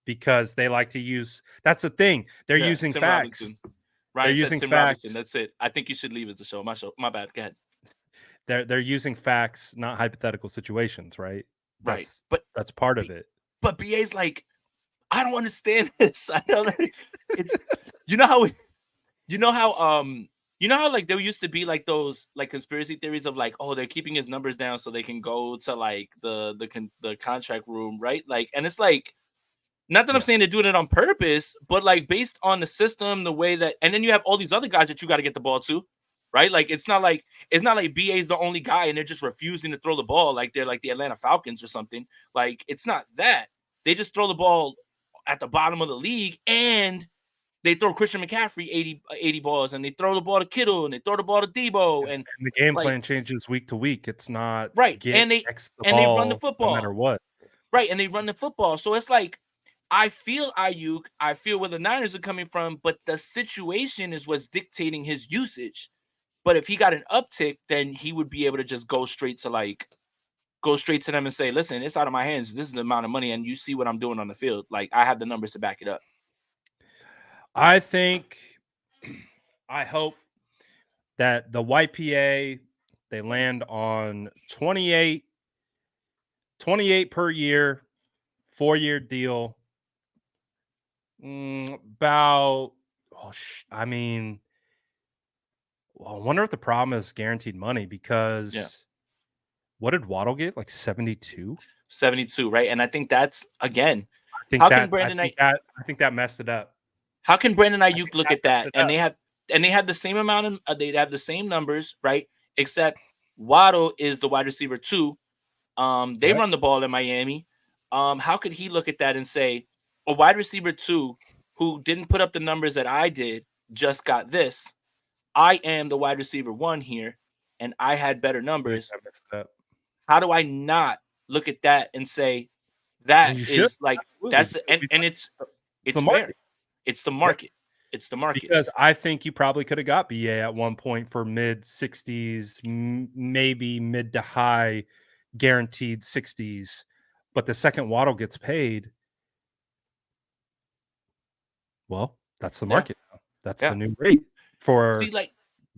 because they like to use. That's the thing. They're using Tim facts. Robinson. Ryan They're said using Tim facts. Robinson. That's it. I think you should leave as the show. My bad. Go ahead. They're using facts, not hypothetical situations, right? Right. That's part of it. But BA's like, I don't understand this. I know that it's you know how like there used to be like those like conspiracy theories of like, oh, they're keeping his numbers down so they can go to like the contract room, right? Like, and it's like, not that I'm saying they're doing it on purpose, but like based on the system, the way that, and then you have all these other guys that you got to get the ball to, right? Like it's not like BA is the only guy and they're just refusing to throw the ball like they're like the Atlanta Falcons or something. Like it's not that. They just throw the ball at the bottom of the league, and they throw Christian McCaffrey 80 balls, and they throw the ball to Kittle, and they throw the ball to Debo, and the game like, plan changes week to week. It's not right, and they run the football no matter what. Right, and they run the football. So it's like, I feel Aiyuk, I feel where the Niners are coming from, but the situation is what's dictating his usage. But if he got an uptick, then he would be able to just go straight to them and say, listen, it's out of my hands. This is the amount of money, and you see what I'm doing on the field. Like, I have the numbers to back it up. I hope that the YPA, they land on 28 per year, 4-year deal. I wonder if the problem is guaranteed money, because what did Waddle get? Like 72? 72, right? And I think that's, again, I think that messed it up. How can Brandon Aiyuk look at that? And they have the same amount of they have the same numbers, right? Except Waddle is the wide receiver 2. They run the ball in Miami. How could he look at that and say, a wide receiver 2 who didn't put up the numbers that I did just got this? I am the wide receiver 1 here, and I had better numbers. How do I not look at that and say that is like that's and it's fair. Market. It's the market. It's the market. Because I think you probably could have got BA at one point for mid 60s, maybe mid to high guaranteed 60s. But the second Waddle gets paid, well, that's the market. That's the new rate for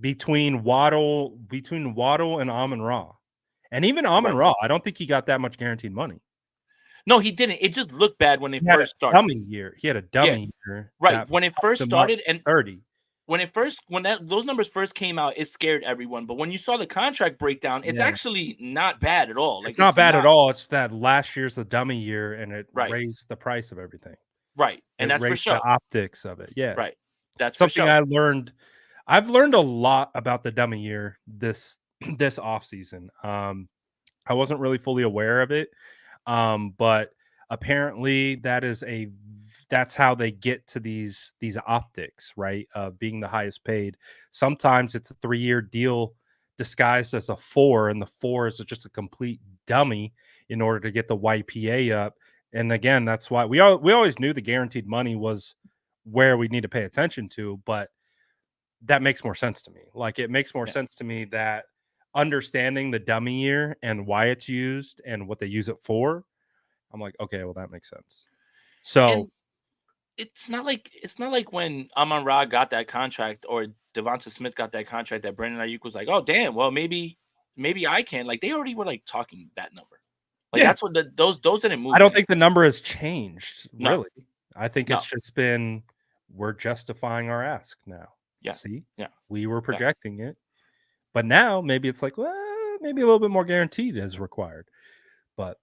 between Waddle and Amon-Ra. And even Amon-Ra, I don't think he got that much guaranteed money. No, he didn't. It just looked bad when they first started. He had a dummy year. Right. When it first started, and 30. When those numbers first came out, it scared everyone. But when you saw the contract breakdown, it's actually not bad at all. Like, it's not bad at all. It's that last year's the dummy year, and it raised the price of everything. Right. And It that's for raised the show. optics of it. Yeah. Right. That's for Something show. I learned. I've learned a lot about the dummy year this this offseason. I wasn't really fully aware of it. But apparently that's how they get to these optics, right? Of being the highest paid. Sometimes it's a 3-year deal disguised as a 4, and the 4 is just a complete dummy in order to get the YPA up. And again, that's why we always knew the guaranteed money was where we need to pay attention to, but that makes more sense to me. Like, it makes more Yeah. sense to me that understanding the dummy year and why it's used and what they use it for, I'm like, okay, well, that makes sense. And So, it's not like when Amon-Ra got that contract or Devonta Smith got that contract that Brandon Aiyuk was like, oh damn, well maybe I can. Like they already were like talking that number. Like yeah, that's what those didn't I move, don't man. think the number has changed, No, really. I think no, it's just been we're justifying our ask now. yeah, See, yeah, we were yeah. projecting it, but now maybe it's like, well, maybe a little bit more guaranteed is required. But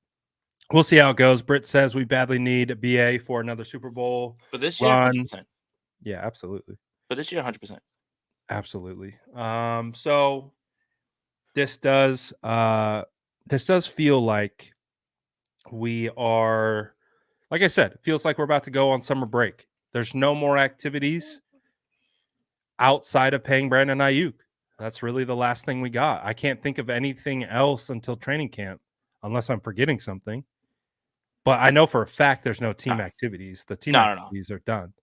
we'll see how it goes. Britt says we badly need a BA for another Super Bowl For this year, run. 100%. Yeah, absolutely. For this year, 100%. Absolutely. So this does feel like we are, like I said, it feels like we're about to go on summer break. There's no more activities outside of paying Brandon Aiyuk. That's really the last thing we got. I can't think of anything else until training camp, unless I'm forgetting something. But I know for a fact there's no team No, activities. The team no. activities are done.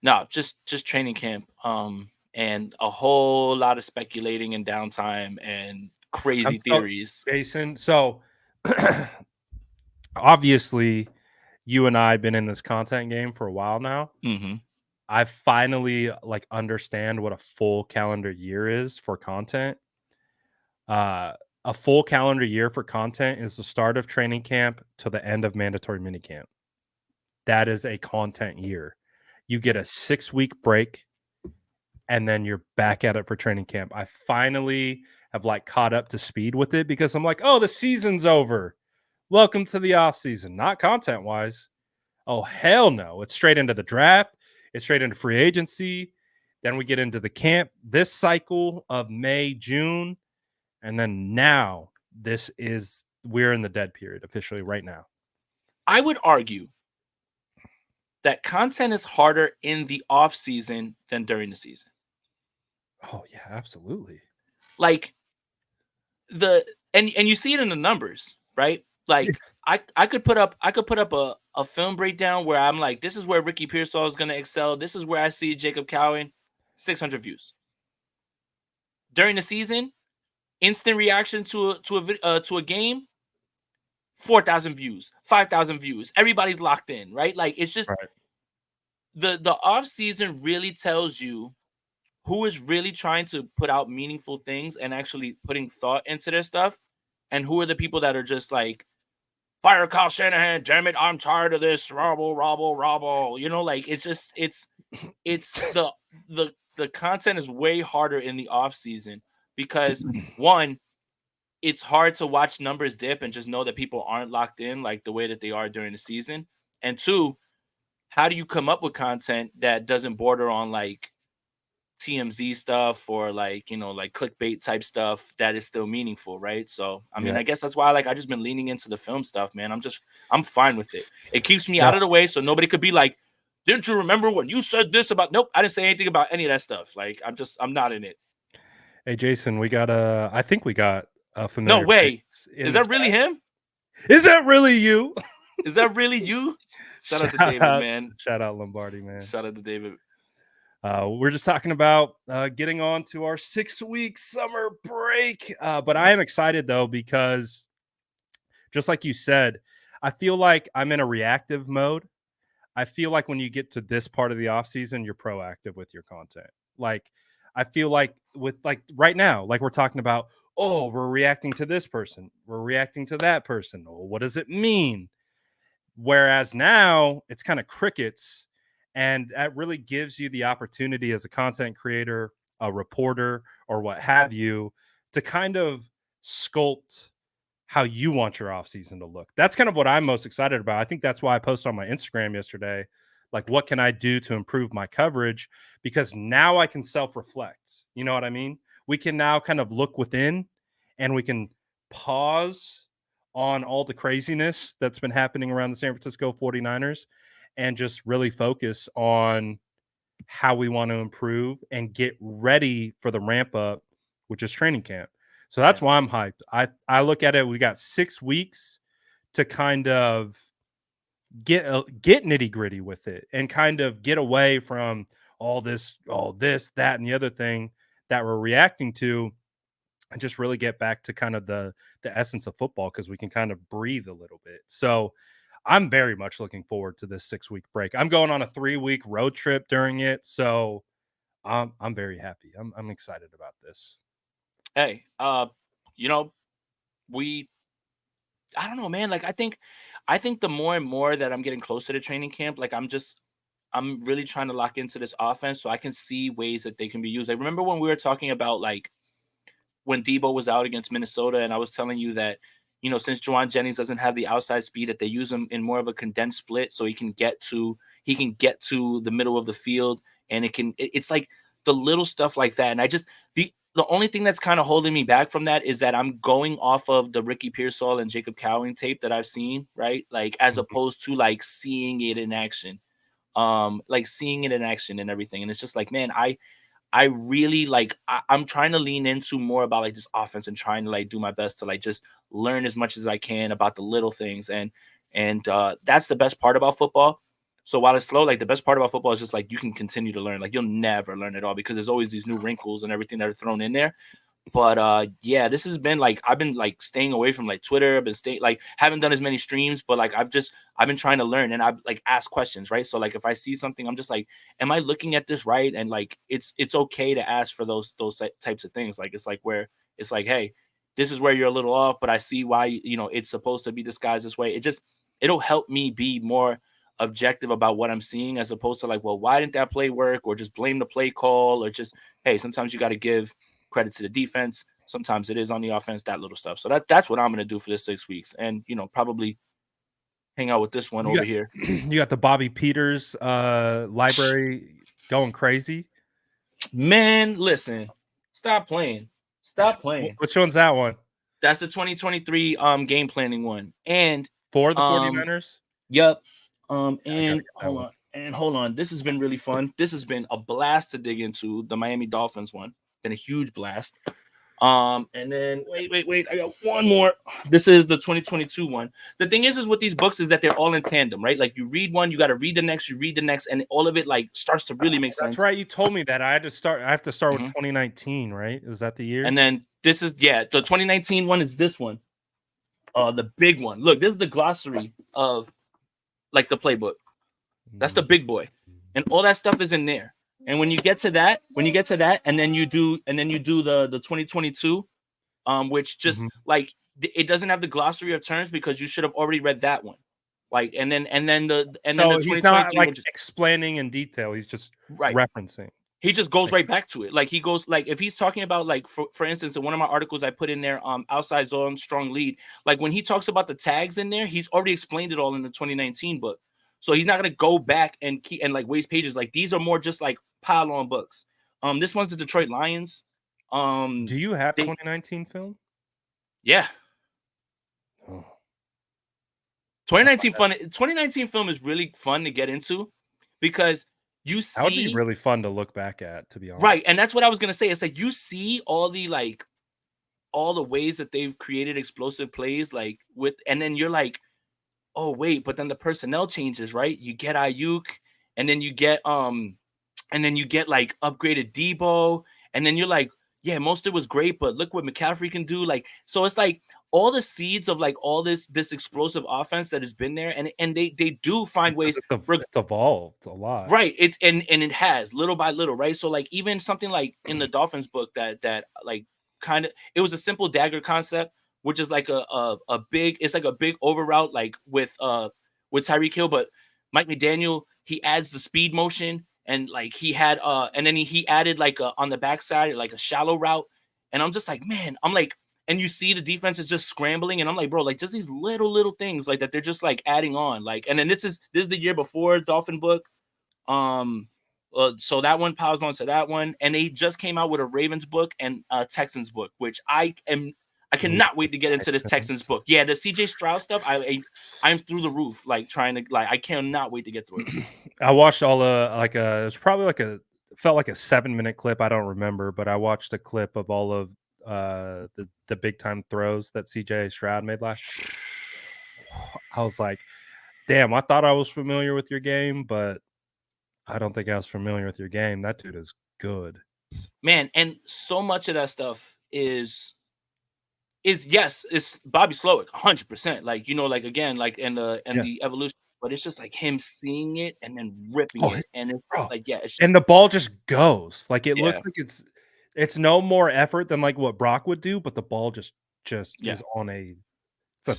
No, just training camp. And a whole lot of speculating and downtime and crazy So, theories. Jason, so obviously you and I have been in this content game for a while now. Mm-hmm. I finally like understand what a full calendar year is for content. A full calendar year for content is the start of training camp to the end of mandatory minicamp. That is a content year. You get a 6-week break and then you're back at it for training camp. I finally have like caught up to speed with it because I'm like, oh, the season's over. Welcome to the off season. Not content wise. Oh, hell no. It's straight into the draft. It's straight into free agency. Then we get into the camp this cycle of May, June. And then now we're in the dead period officially right now. I would argue that content is harder in the off season than during the season. Oh, yeah, absolutely. Like and you see it in the numbers, right? Like I could put up a film breakdown where I'm like, this is where Ricky Pearsall is going to excel. This is where I see Jacob Cowan, 600 views. During the season, instant reaction to a game, 4,000 views, 5,000 views. Everybody's locked in, right? Like it's just Right. the off season really tells you who is really trying to put out meaningful things and actually putting thought into their stuff, and who are the people that are just like, fire Kyle Shanahan, damn it, I'm tired of this, robble. You know, like it's just it's the content is way harder in the off season because one, it's hard to watch numbers dip and just know that people aren't locked in like the way that they are during the season. And two, how do you come up with content that doesn't border on like TMZ stuff or like, you know, like clickbait type stuff that is still meaningful, right? So, I mean, Yeah. I guess that's why I just been leaning into the film stuff, man. I'm fine with it. It keeps me No. out of the way so nobody could be like, didn't you remember when you said this about? Nope, I didn't say anything about any of that stuff. Like, I'm not in it. Hey, Jason, I think we got a No familiar way. face in Is the that really chat. him? Is that really you? Is that really you? Shout out to Shout David, out, man. shout out Lombardi, man. Shout out to David. We're just talking about getting on to our 6-week summer break. But I am excited though, because just like you said, I feel like I'm in a reactive mode. I feel like when you get to this part of the off season, you're proactive with your content. Like, I feel like with like right now, like we're talking about, oh, we're reacting to this person, we're reacting to that person. Oh, what does it mean? Whereas now it's kind of crickets, and that really gives you the opportunity as a content creator, a reporter, or what have you, to kind of sculpt how you want your offseason to look. That's kind of what I'm most excited about. I think that's why I posted on my Instagram yesterday. Like, what can I do to improve my coverage? Because now I can self-reflect. You know what I mean? We can now kind of look within, and we can pause on all the craziness that's been happening around the San Francisco 49ers and just really focus on how we want to improve and get ready for the ramp up, which is training camp. So that's why I'm hyped. I look at it, we got 6 weeks to kind of get nitty gritty with it and kind of get away from all this, that, and the other thing that we're reacting to, and just really get back to kind of the essence of football, because we can kind of breathe a little bit. So I'm very much looking forward to this 6-week break. I'm going on a 3-week road trip during it, so I'm very happy. I'm excited about this. Hey, you know, I don't know, man. Like, I think the more and more that I'm getting closer to training camp, like I'm really trying to lock into this offense so I can see ways that they can be used. Like, remember when we were talking about like when Debo was out against Minnesota, and I was telling you that, since Juwan Jennings doesn't have the outside speed, that they use him in more of a condensed split so he can get to the middle of the field, and it's like the little stuff like that. And the only thing that's kind of holding me back from that is that I'm going off of the Ricky Pearsall and Jacob Cowing tape that I've seen, right? Like, as opposed to like seeing it in action. Like seeing it in action and everything. And it's just like, man, I really like I'm trying to lean into more about like this offense and trying to like do my best to like just learn as much as I can about the little things. And that's the best part about football. So while it's slow, like the best part about football is just like you can continue to learn. Like, you'll never learn it all because there's always these new wrinkles and everything that are thrown in there. But yeah, this has been like I've been like staying away from like Twitter. I've been staying like haven't done as many streams, but like I've been trying to learn, and I've like asked questions, right? So like if I see something, I'm just like, am I looking at this right? And like it's okay to ask for those types of things. Like, it's like where it's like, hey, this is where you're a little off, but I see why it's supposed to be disguised this way. It'll help me be more objective about what I'm seeing, as opposed to like, well, why didn't that play work, or just blame the play call, or just, hey, sometimes you got to give credit to the defense. Sometimes it is on the offense, that little stuff. So that's what I'm going to do for this 6 weeks, and probably hang out with this one over here. You got the Bobby Peters library going crazy. Man, listen, stop playing. Which one's that one? That's the 2023 game planning one, and for the 49ers. Yep. And hold on. This has been really fun. This has been a blast to dig into. The Miami Dolphins one, been a huge blast. And then wait, I got one more. This is the 2022 one. The thing is with these books is that they're all in tandem, right? Like, you read one, you got to read the next, and all of it like starts to really make sense. That's right. You told me that I have to start with 2019, right? Is that the year? And then this is the 2019 one is this one. The big one. Look, this is the glossary of like the playbook. That's the big boy, and all that stuff is in there. And when you get to that, and then you do the 2022, which just like it doesn't have the glossary of terms because you should have already read that one. Like, and then the he's not like explaining in detail. He's just referencing. He just goes right back to it. Like, he goes, like, if he's talking about, like, for instance, in one of my articles I put in there, outside zone, strong lead, like, when he talks about the tags in there, he's already explained it all in the 2019 book. So he's not going to go back and like waste pages. Like, these are more just like pile on books. This one's the Detroit Lions. Do you have 2019 film? Yeah. Oh. 2019 film is really fun to get into because you see, that would be really fun to look back at, to be honest. Right. And that's what I was going to say. It's like, you see all the ways that they've created explosive plays, like and then you're like, oh, wait, but then the personnel changes, right? You get Aiyuk, and then you get like upgraded Debo. And then you're like, yeah, Mostert was great, but look what McCaffrey can do. Like, so it's like all the seeds of like all this explosive offense that has been there, and they do find ways. It's evolved a lot, right? It has little by little, right? So like even something like in the Dolphins book that like kind of, it was a simple dagger concept, which is like a big, it's like a big over route, like with Tyreek Hill, but Mike McDaniel, he adds the speed motion. And like he had and then he added like on the backside like a shallow route, and I'm just like, man, I'm like, and you see the defense is just scrambling, and I'm like, bro, like just these little things like that they're just like adding on, like. And then this is the year before Dolphin book, So that one piles onto that one, and they just came out with a Ravens book and a Texans book, which I cannot wait to get into this Texans book. Yeah, the CJ Stroud stuff, I'm through the roof, like trying to I cannot wait to get through it. I watched all it was probably felt like a 7-minute clip. I don't remember, but I watched a clip of all of the big time throws that CJ Stroud made last year. I was like, damn, I thought I was familiar with your game, but I don't think I was familiar with your game. That dude is good. Man, and so much of that stuff is yes, it's Bobby Slowick, 100%. Like, like again, like the evolution, but it's just like him seeing it and then ripping it. And it's bro. like, yeah, it's and the ball just goes. Like it looks Yeah. like it's no more effort than like what Brock would do, but the ball just Yeah. is on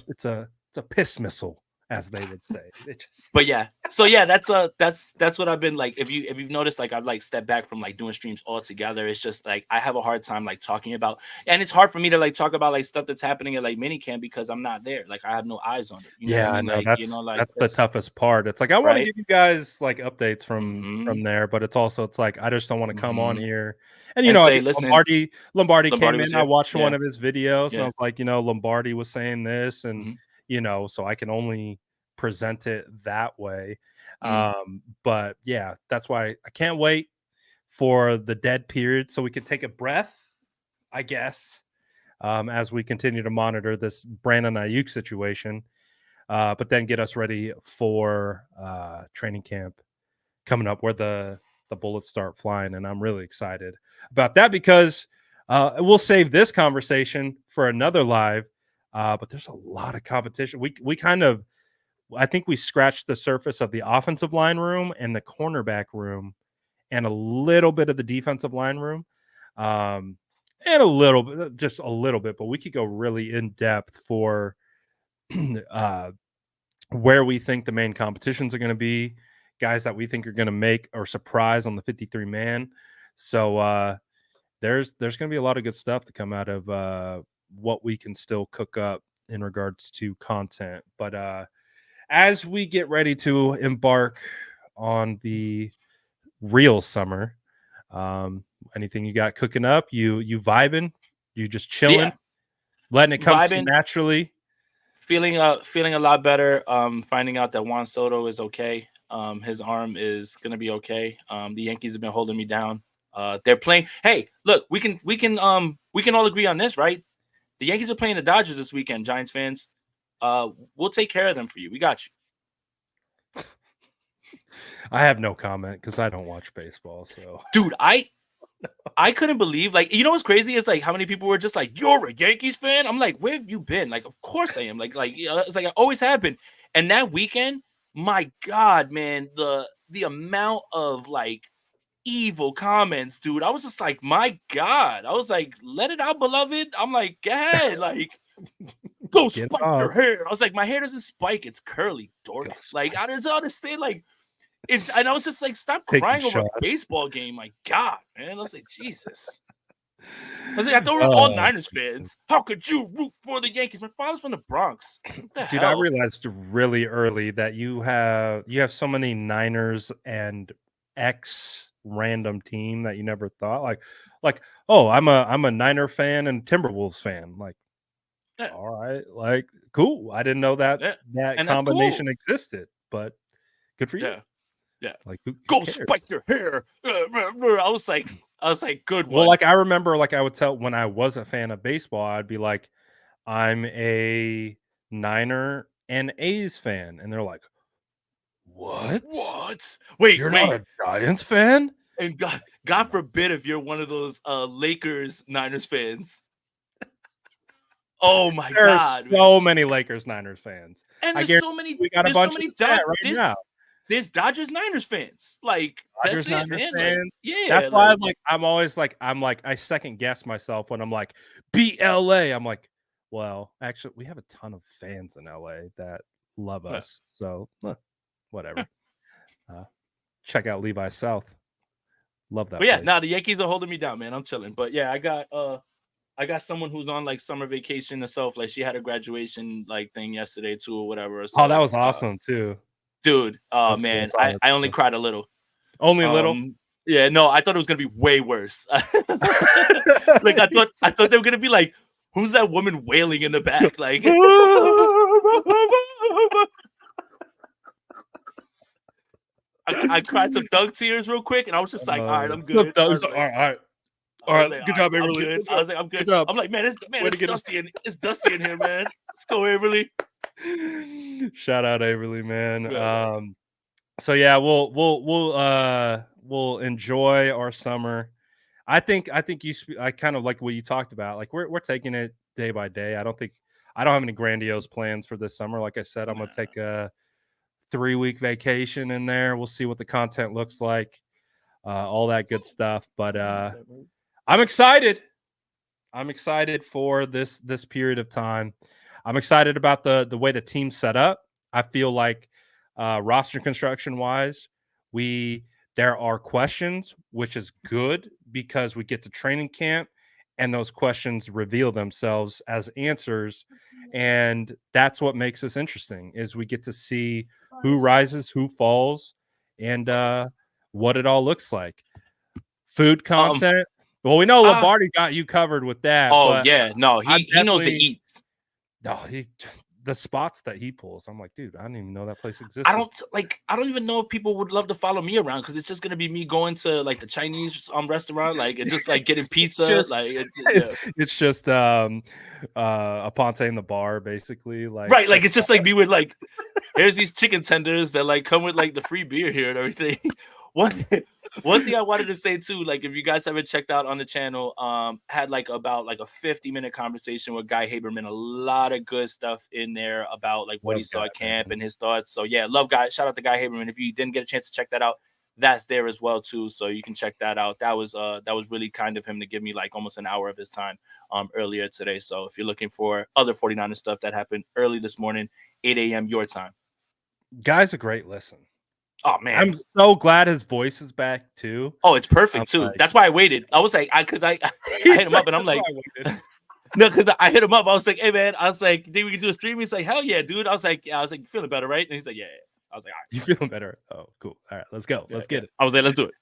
it's a piss missile, as they would say. It just But yeah, so yeah, that's what I've been like. If you've noticed, like I've like stepped back from like doing streams altogether. It's just like I have a hard time like talking about, and it's hard for me to like talk about like stuff that's happening at like minicamp because I'm not there. Like I have no eyes on it. You know what I mean? no, Like that's the toughest part. It's like I want to right? give you guys like updates from Mhm. there, but it's also it's like I just don't want to come on Mhm. here. And And I say, think listen, Lombardi Lombardi came was in. I here. watched one Yeah. of his videos, and I Yeah. was like, Lombardi was saying this, and Mhm. so I can only present it that way. Mm. But yeah, that's why I can't wait for the dead period so we can take a breath, I guess, as we continue to monitor this Brandon Aiyuk situation, but then get us ready for training camp coming up where the bullets start flying. And I'm really excited about that because we'll save this conversation for another live, but there's a lot of competition. We kind of, I think we scratched the surface of the offensive line room and the cornerback room and a little bit of the defensive line room. And a little bit, just a little bit, but we could go really in depth for where we think the main competitions are going to be, guys that we think are going to make or surprise on the 53 man. So there's going to be a lot of good stuff to come out of what we can still cook up in regards to content. But as we get ready to embark on the real summer, anything you got cooking up? You vibing? You just chilling? Yeah. Letting it come to you Vibing. naturally? Feeling a lot better. Finding out that Juan Soto is okay. His arm is gonna be okay. The Yankees have been holding me down. They're playing. Hey, look, we can all agree on this, right? The Yankees are playing the Dodgers this weekend, Giants fans. We'll take care of them for you. We got you. I have no comment because I don't watch baseball. So, Dude, I couldn't believe, like, what's crazy is like how many people were just like, "You're a Yankees fan." I'm like, "Where have you been?" Like, of course I am. It's like I always have been. And that weekend, my God, man, the amount of like evil comments, dude. I was just like, my God. I was like, let it out, beloved. I'm like, go ahead, like, go Get spike off. your hair. I was like, my hair doesn't spike, it's curly, dork. Like, I just understand, like, and I was just like, stop Taking crying over a shots. baseball game. My God, man. I was like, Jesus. I was like, I thought we were all Niners fans. How could you root for the Yankees? My father's from the Bronx. What the Dude, hell? I realized really early that you have so many Niners and X random team that you never thought like oh I'm a Niner fan and Timberwolves fan, like Yeah. all right, like cool. I didn't know that Yeah. that And that's combination cool. existed, but good for you. Yeah. Yeah. Like who Go spike cares? your hair. I was like, good Well, one. like I remember, like I would tell when I was a fan of baseball, I'd be like, I'm a Niner and A's fan, and they're like, what? Wait, You're not a Giants fan? And God forbid if you're one of those Lakers Niners fans. Oh my There are God, so many Lakers Niners fans. and I there's guarantee so many we got a bunch in the chat right there's now. there's Dodgers Niners fans. Like, Dodgers that's it, Niners man. Like, fans. That's yeah, why like, I'm always like I second guess myself when I'm like BLA. I'm like, well, actually, we have a ton of fans in LA that love us, so whatever. Check out Levi South. Love that. But yeah, place. the Yankees are holding me down, man. I'm chilling. But yeah, I got someone who's on like summer vacation herself. Like, she had a graduation like thing yesterday too, or whatever. So, Oh, that was awesome too. dude. Oh That's cool. man, Solid I only stuff. cried a little. Only little. Yeah, no, I thought it was gonna be way worse. Like I thought they were gonna be like, who's that woman wailing in the back? Like I cried some dunk tears real quick, and I was just like, all right, I'm good. All right. Good job, I'm Averly. good. I was like, I'm good. Good job. I'm like, it's dusty in here, man. Let's go, Averly. Shout out Averly, man. Yeah. So yeah, we'll enjoy our summer. I think I kind of like what you talked about. Like we're taking it day by day. I don't have any grandiose plans for this summer. Like I said, I'm gonna take a 3-week vacation in there. We'll see what the content looks like, all that good stuff. But I'm excited. I'm excited for this period of time. I'm excited about the way the team's set up. I feel like roster construction wise, there are questions, which is good because we get to training camp and those questions reveal themselves as answers. And that's what makes us interesting is we get to see who rises, who falls, and what it all looks like. Food content. Well, we know Lombardi got you covered with that. Oh but yeah, no, he knows the eats. No, the spots that he pulls. I'm like, dude, I didn't even know that place existed. I don't even know if people would love to follow me around because it's just gonna be me going to like the Chinese restaurant, like and just like getting pizza. It's just Aponte in the bar, basically. Like right, like it's just like me with like here's these chicken tenders that like come with like the free beer here and everything. One thing I wanted to say too, like if you guys haven't checked out on the channel, had like about like a 50-minute conversation with Guy Haberman, a lot of good stuff in there about like what he saw at camp and his thoughts. So yeah, love Guy. Shout out to Guy Haberman. If you didn't get a chance to check that out, that's there as well too. So you can check that out. That was really kind of him to give me like almost an hour of his time earlier today. So if you're looking for other 49ers stuff that happened early this morning, 8 a.m. your time. Guy's a great listen. Oh man, I'm so glad his voice is back too. Oh, it's perfect too. Like, that's why I waited. I was like, I hit him up and I'm like, no, because I hit him up. I was like, hey man, I was like, think we can do a stream? He's like, hell yeah, dude. I was like, you feeling better, right? And he's like, yeah. I was like, all right, you feeling better? Oh, cool. All right, let's go. Let's get it. I was like, let's do it.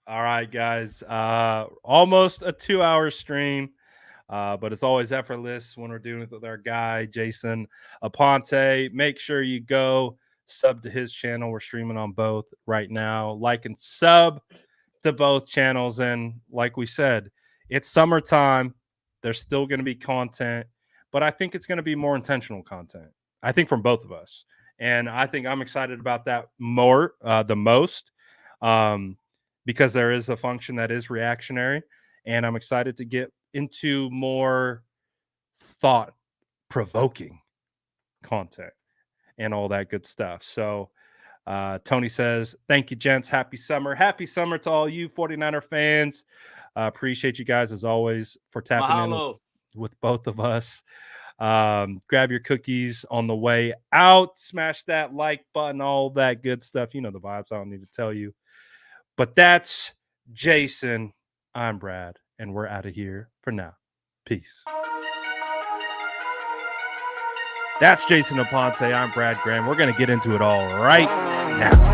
All right, guys. Almost a 2-hour stream. But it's always effortless when we're doing it with our guy, Jason Aponte. Make sure you go sub to his channel. We're streaming on both right now. Like and sub to both channels. And like we said, it's summertime. There's still going to be content, but I think it's going to be more intentional content. I think from both of us. And I think I'm excited about that the most because there is a function that is reactionary. And I'm excited to get into more thought-provoking content and all that good stuff. So Tony says, thank you, gents. Happy summer. Happy summer to all you 49er fans. Appreciate you guys, as always, for tapping in with both of us. Grab your cookies on the way out. Smash that like button, all that good stuff. You know the vibes. I don't need to tell you. But that's Jason. I'm Brad. And we're out of here for now. Peace. That's Jason Aponte. I'm Brad Graham. We're going to get into it all right now.